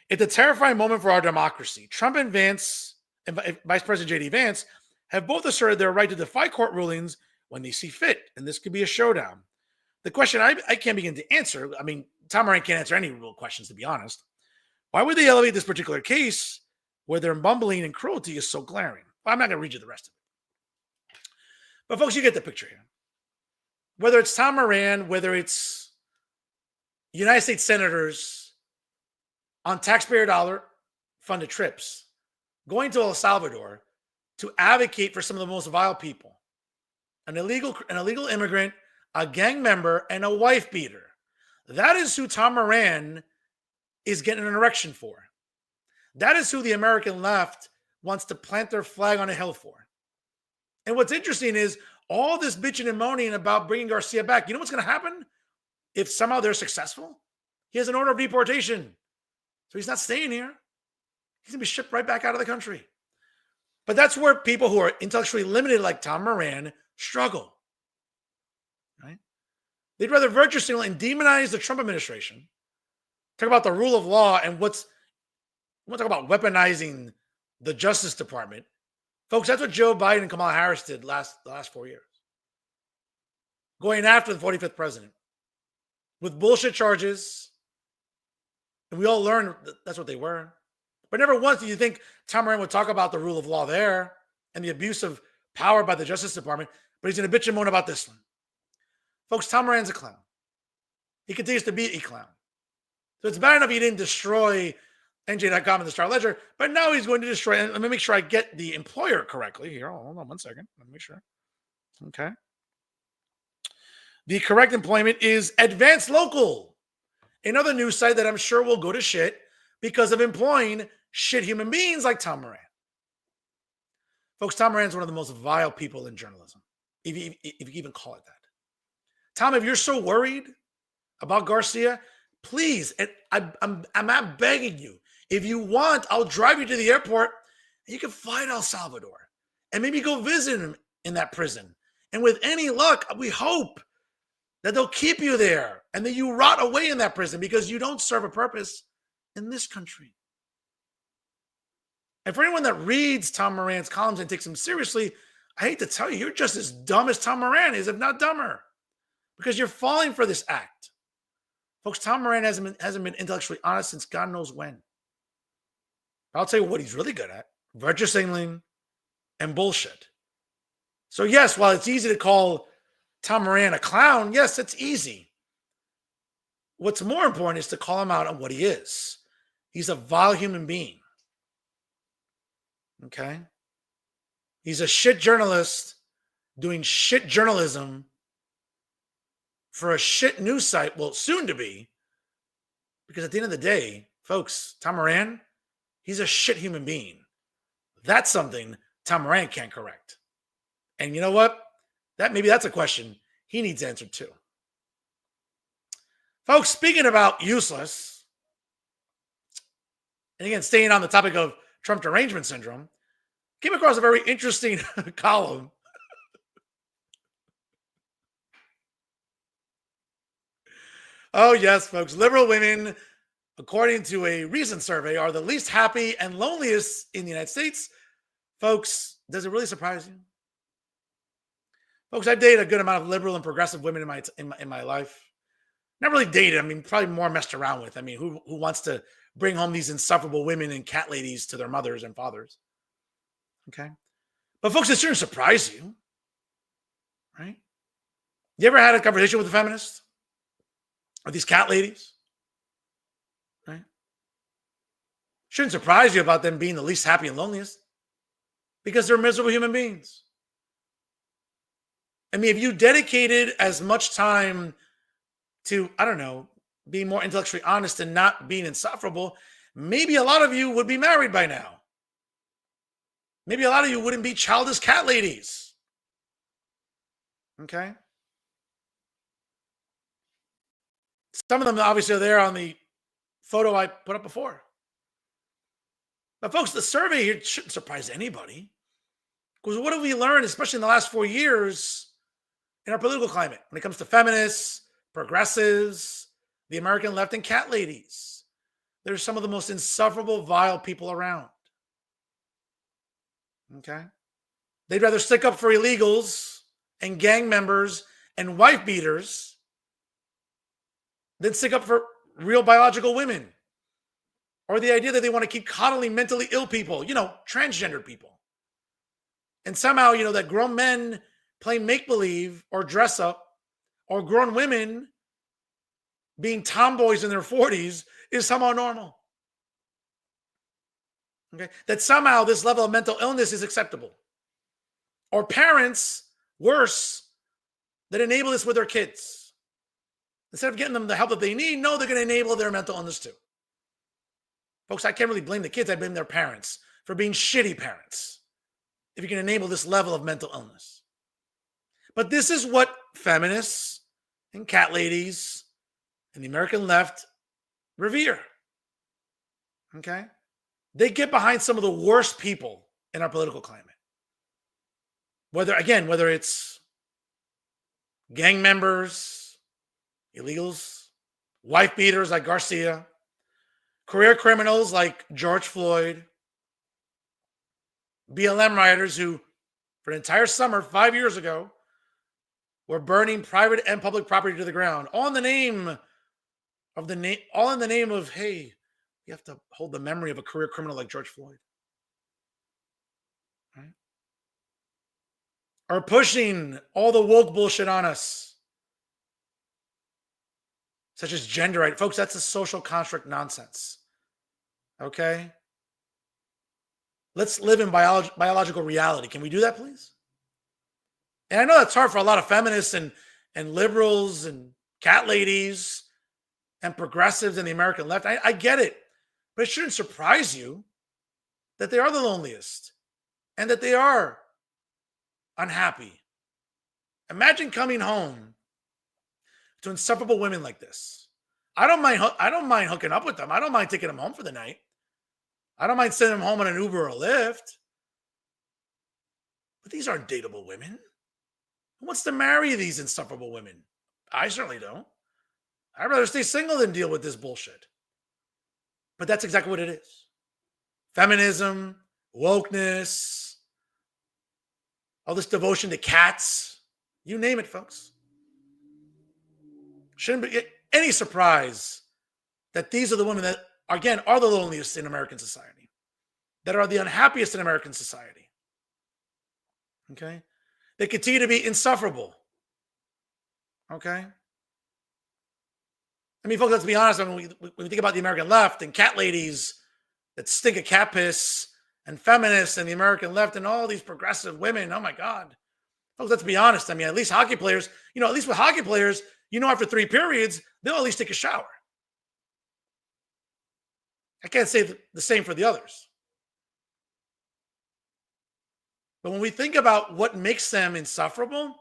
It's a terrifying moment for our democracy. Trump and Vance, and Vice President J.D. Vance, have both asserted their right to defy court rulings when they see fit, and this could be a showdown. The question I can't begin to answer, I mean, Tom Moran can't answer any real questions, to be honest. Why would they elevate this particular case where their mumbling and cruelty is so glaring? Well, I'm not going to read you the rest of it. But folks, you get the picture here. Whether it's Tom Moran, whether it's United States senators on taxpayer dollar funded trips going to El Salvador to advocate for some of the most vile people, an illegal immigrant, a gang member, and a wife beater. That is who Tom Moran is getting an erection for. That is who the American left wants to plant their flag on a hill for. And what's interesting is all this bitching and moaning about bringing Garcia back. You know what's going to happen if somehow they're successful? He has an order of deportation. So he's not staying here. He's going to be shipped right back out of the country. But that's where people who are intellectually limited like Tom Moran struggle. Right? They'd rather virtue signal and demonize the Trump administration, talk about the rule of law and we'll talk about weaponizing the Justice Department. Folks, that's what Joe Biden and Kamala Harris did the last 4 years. Going after the 45th president with bullshit charges. And we all learned that's what they were. But never once do you think Tom Moran would talk about the rule of law there and the abuse of power by the Justice Department. But he's going to bitch and moan about this one. Folks, Tom Moran's a clown. He continues to be a clown. So it's bad enough he didn't destroy NJ.com and the Star Ledger, but now he's going to destroy. And let me make sure I get the employer correctly here. Hold on 1 second. Let me make sure. Okay. The correct employment is Advanced Local, another news site that I'm sure will go to shit because of employing shit human beings like Tom Moran. Folks, Tom Moran's one of the most vile people in journalism, if you even call it that. Tom, if you're so worried about Garcia, please, and I'm not begging you. If you want, I'll drive you to the airport and you can fly to El Salvador and maybe go visit him in that prison. And with any luck, we hope that they'll keep you there and that you rot away in that prison because you don't serve a purpose in this country. And for anyone that reads Tom Moran's columns and takes him seriously, I hate to tell you, you're just as dumb as Tom Moran is, if not dumber, because you're falling for this act. Folks, Tom Moran hasn't been intellectually honest since God knows when. I'll tell you what he's really good at: virtue signaling and bullshit. So yes, while it's easy to call Tom Moran a clown, yes, it's easy. What's more important is to call him out on what he is. He's a vile human being. Okay? He's a shit journalist doing shit journalism for a shit news site, well, soon to be, because at the end of the day, folks, Tom Moran He's a shit human being. That's something Tom Moran can't correct. And you know what? Maybe that's a question he needs answered too. Folks, speaking about useless, and again, staying on the topic of Trump derangement syndrome, came across a very interesting column. Oh, yes, folks. Liberal women, according to a recent survey, are the least happy and loneliest in the United States. Folks, does it really surprise you? Folks, I've dated a good amount of liberal and progressive women in my life. Not really dated. I mean, probably more messed around with. I mean, who wants to bring home these insufferable women and cat ladies to their mothers and fathers? Okay. But folks, it shouldn't surprise you, right? You ever had a conversation with a feminist? Or these cat ladies? Right? Shouldn't surprise you about them being the least happy and loneliest. Because they're miserable human beings. I mean, if you dedicated as much time to, I don't know, being more intellectually honest and not being insufferable, maybe a lot of you would be married by now. Maybe a lot of you wouldn't be childish cat ladies. Okay? Some of them obviously are there on the photo I put up before. But folks, the survey here shouldn't surprise anybody. Because what have we learned, especially in the last 4 years, in our political climate, when it comes to feminists, progressives, the American left, and cat ladies? They're some of the most insufferable, vile people around. Okay? They'd rather stick up for illegals and gang members and wife beaters than stick up for real biological women. Or the idea that they want to keep coddling mentally ill people, transgender people. And somehow, that grown men play make-believe or dress up, or grown women being tomboys in their 40s is somehow normal. Okay? That somehow this level of mental illness is acceptable. Or parents, worse, that enable this with their kids. Instead of getting them the help that they need, no, they're going to enable their mental illness too. Folks, I can't really blame the kids. I blame their parents for being shitty parents if you can enable this level of mental illness. But this is what feminists and cat ladies and the American left revere. Okay? They get behind some of the worst people in our political climate. Whether it's gang members, illegals, wife beaters like Garcia, career criminals like George Floyd, BLM rioters who, for an entire summer 5 years ago, were burning private and public property to the ground, all in the name of, hey, you have to hold the memory of a career criminal like George Floyd. Right? Are pushing all the woke bullshit on us, such as gender right. Folks, that's a social construct nonsense. Okay? Let's live in biological reality. Can we do that, please? And I know that's hard for a lot of feminists and liberals and cat ladies and progressives in the American left. I get it. But it shouldn't surprise you that they are the loneliest and that they are unhappy. Imagine coming home to insufferable women like this. I don't mind hooking up with them. I don't mind taking them home for the night. I don't mind sending them home on an Uber or a Lyft. But these aren't dateable women. Who wants to marry these insufferable women? I certainly don't. I'd rather stay single than deal with this bullshit. But that's exactly what it is. Feminism, wokeness, all this devotion to cats, you name it, folks. Shouldn't be any surprise that these are the women that, again, are the loneliest in American society, that are the unhappiest in American society. Okay? They continue to be insufferable. Okay? I mean, folks, let's be honest. When we think about the American left and cat ladies that stink of cat piss and feminists and the American left and all these progressive women, oh my God. Folks, let's be honest. I mean, at least hockey players, at least with hockey players, after 3 periods, they'll at least take a shower. I can't say the same for the others. But when we think about what makes them insufferable,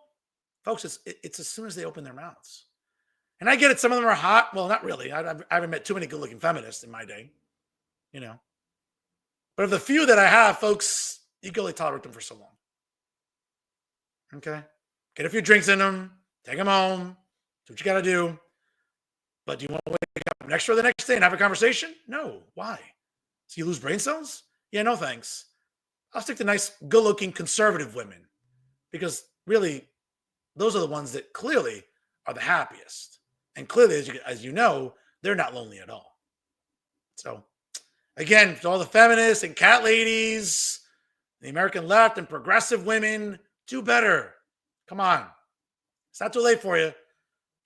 folks, it's as soon as they open their mouths. And I get it. Some of them are hot. Well, not really. I haven't met too many good-looking feminists in my day, you know. But of the few that I have, folks, you can only tolerate them for so long. Okay? Get a few drinks in them. Take them home. Do what you got to do. But do you want to wake up next or the next day and have a conversation? No. Why? So you lose brain cells? Yeah, no thanks. I'll stick to nice, good-looking, conservative women. Because really, those are the ones that clearly are the happiest. And clearly, as you know, they're not lonely at all. So, again, to all the feminists and cat ladies, the American left and progressive women, do better. Come on. It's not too late for you.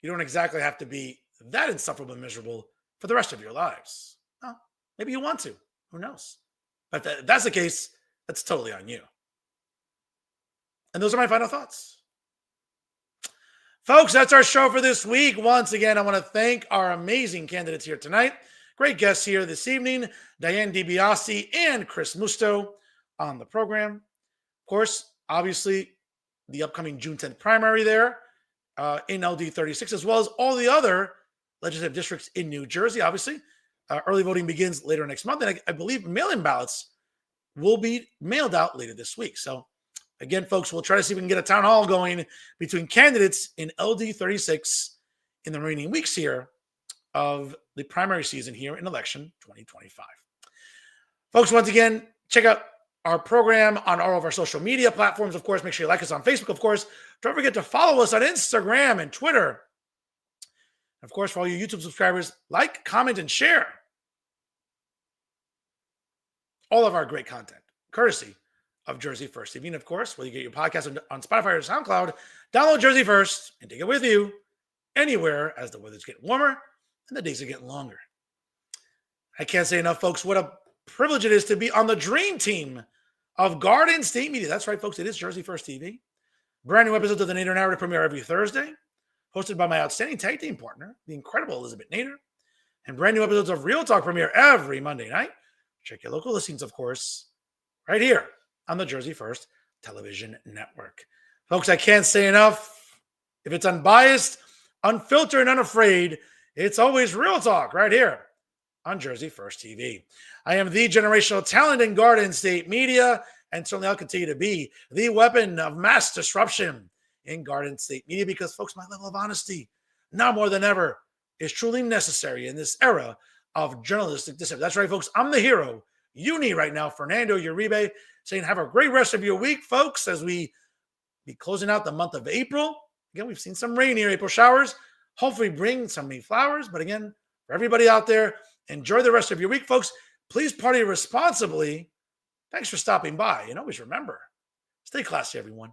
You don't exactly have to be that insufferable and miserable for the rest of your lives. Well, maybe you want to. Who knows? But if that's the case, that's totally on you. And those are my final thoughts. Folks, that's our show for this week. Once again, I want to thank our amazing candidates here tonight. Great guests here this evening, Diane DeBiase and Chris Musto on the program. Of course, obviously, the upcoming June 10th primary there in LD 36, as well as all the other legislative districts in New Jersey. Obviously, early voting begins later next month, and I believe mail-in ballots will be mailed out later this week. So, again, folks, we'll try to see if we can get a town hall going between candidates in LD 36 in the remaining weeks here of the primary season here in election 2025. Folks, once again, check out our program on all of our social media platforms. Of course, make sure you like us on Facebook. Of course, don't forget to follow us on Instagram and Twitter. Of course, for all you YouTube subscribers, like, comment, and share all of our great content, courtesy of Jersey First TV. And of course, whether you get your podcast on Spotify or SoundCloud, download Jersey First and take it with you anywhere as the weather's getting warmer and the days are getting longer. I can't say enough, folks, what a privilege it is to be on the dream team of Garden State Media. That's right, folks. It is Jersey First TV. Brand new episodes of the Nader Narrative premiere every Thursday, hosted by my outstanding tag team partner, the incredible Elizabeth Nader. And brand new episodes of Real Talk premiere every Monday night. Check your local listings, of course, right here on the Jersey First Television Network. Folks, I can't say enough. If it's unbiased, unfiltered, and unafraid, it's always Real Talk right here on Jersey First TV. I am the generational talent in Garden State Media, and certainly I'll continue to be the weapon of mass disruption in Garden State Media because, folks, my level of honesty, now more than ever, is truly necessary in this era of journalistic deception. That's right, folks. I'm the hero you need right now. Fernando Uribe saying have a great rest of your week, folks, as we be closing out the month of April. Again, we've seen some rain here, April showers. Hopefully bring some May flowers. But again, for everybody out there, enjoy the rest of your week, folks. Please party responsibly. Thanks for stopping by. And always remember, stay classy, everyone.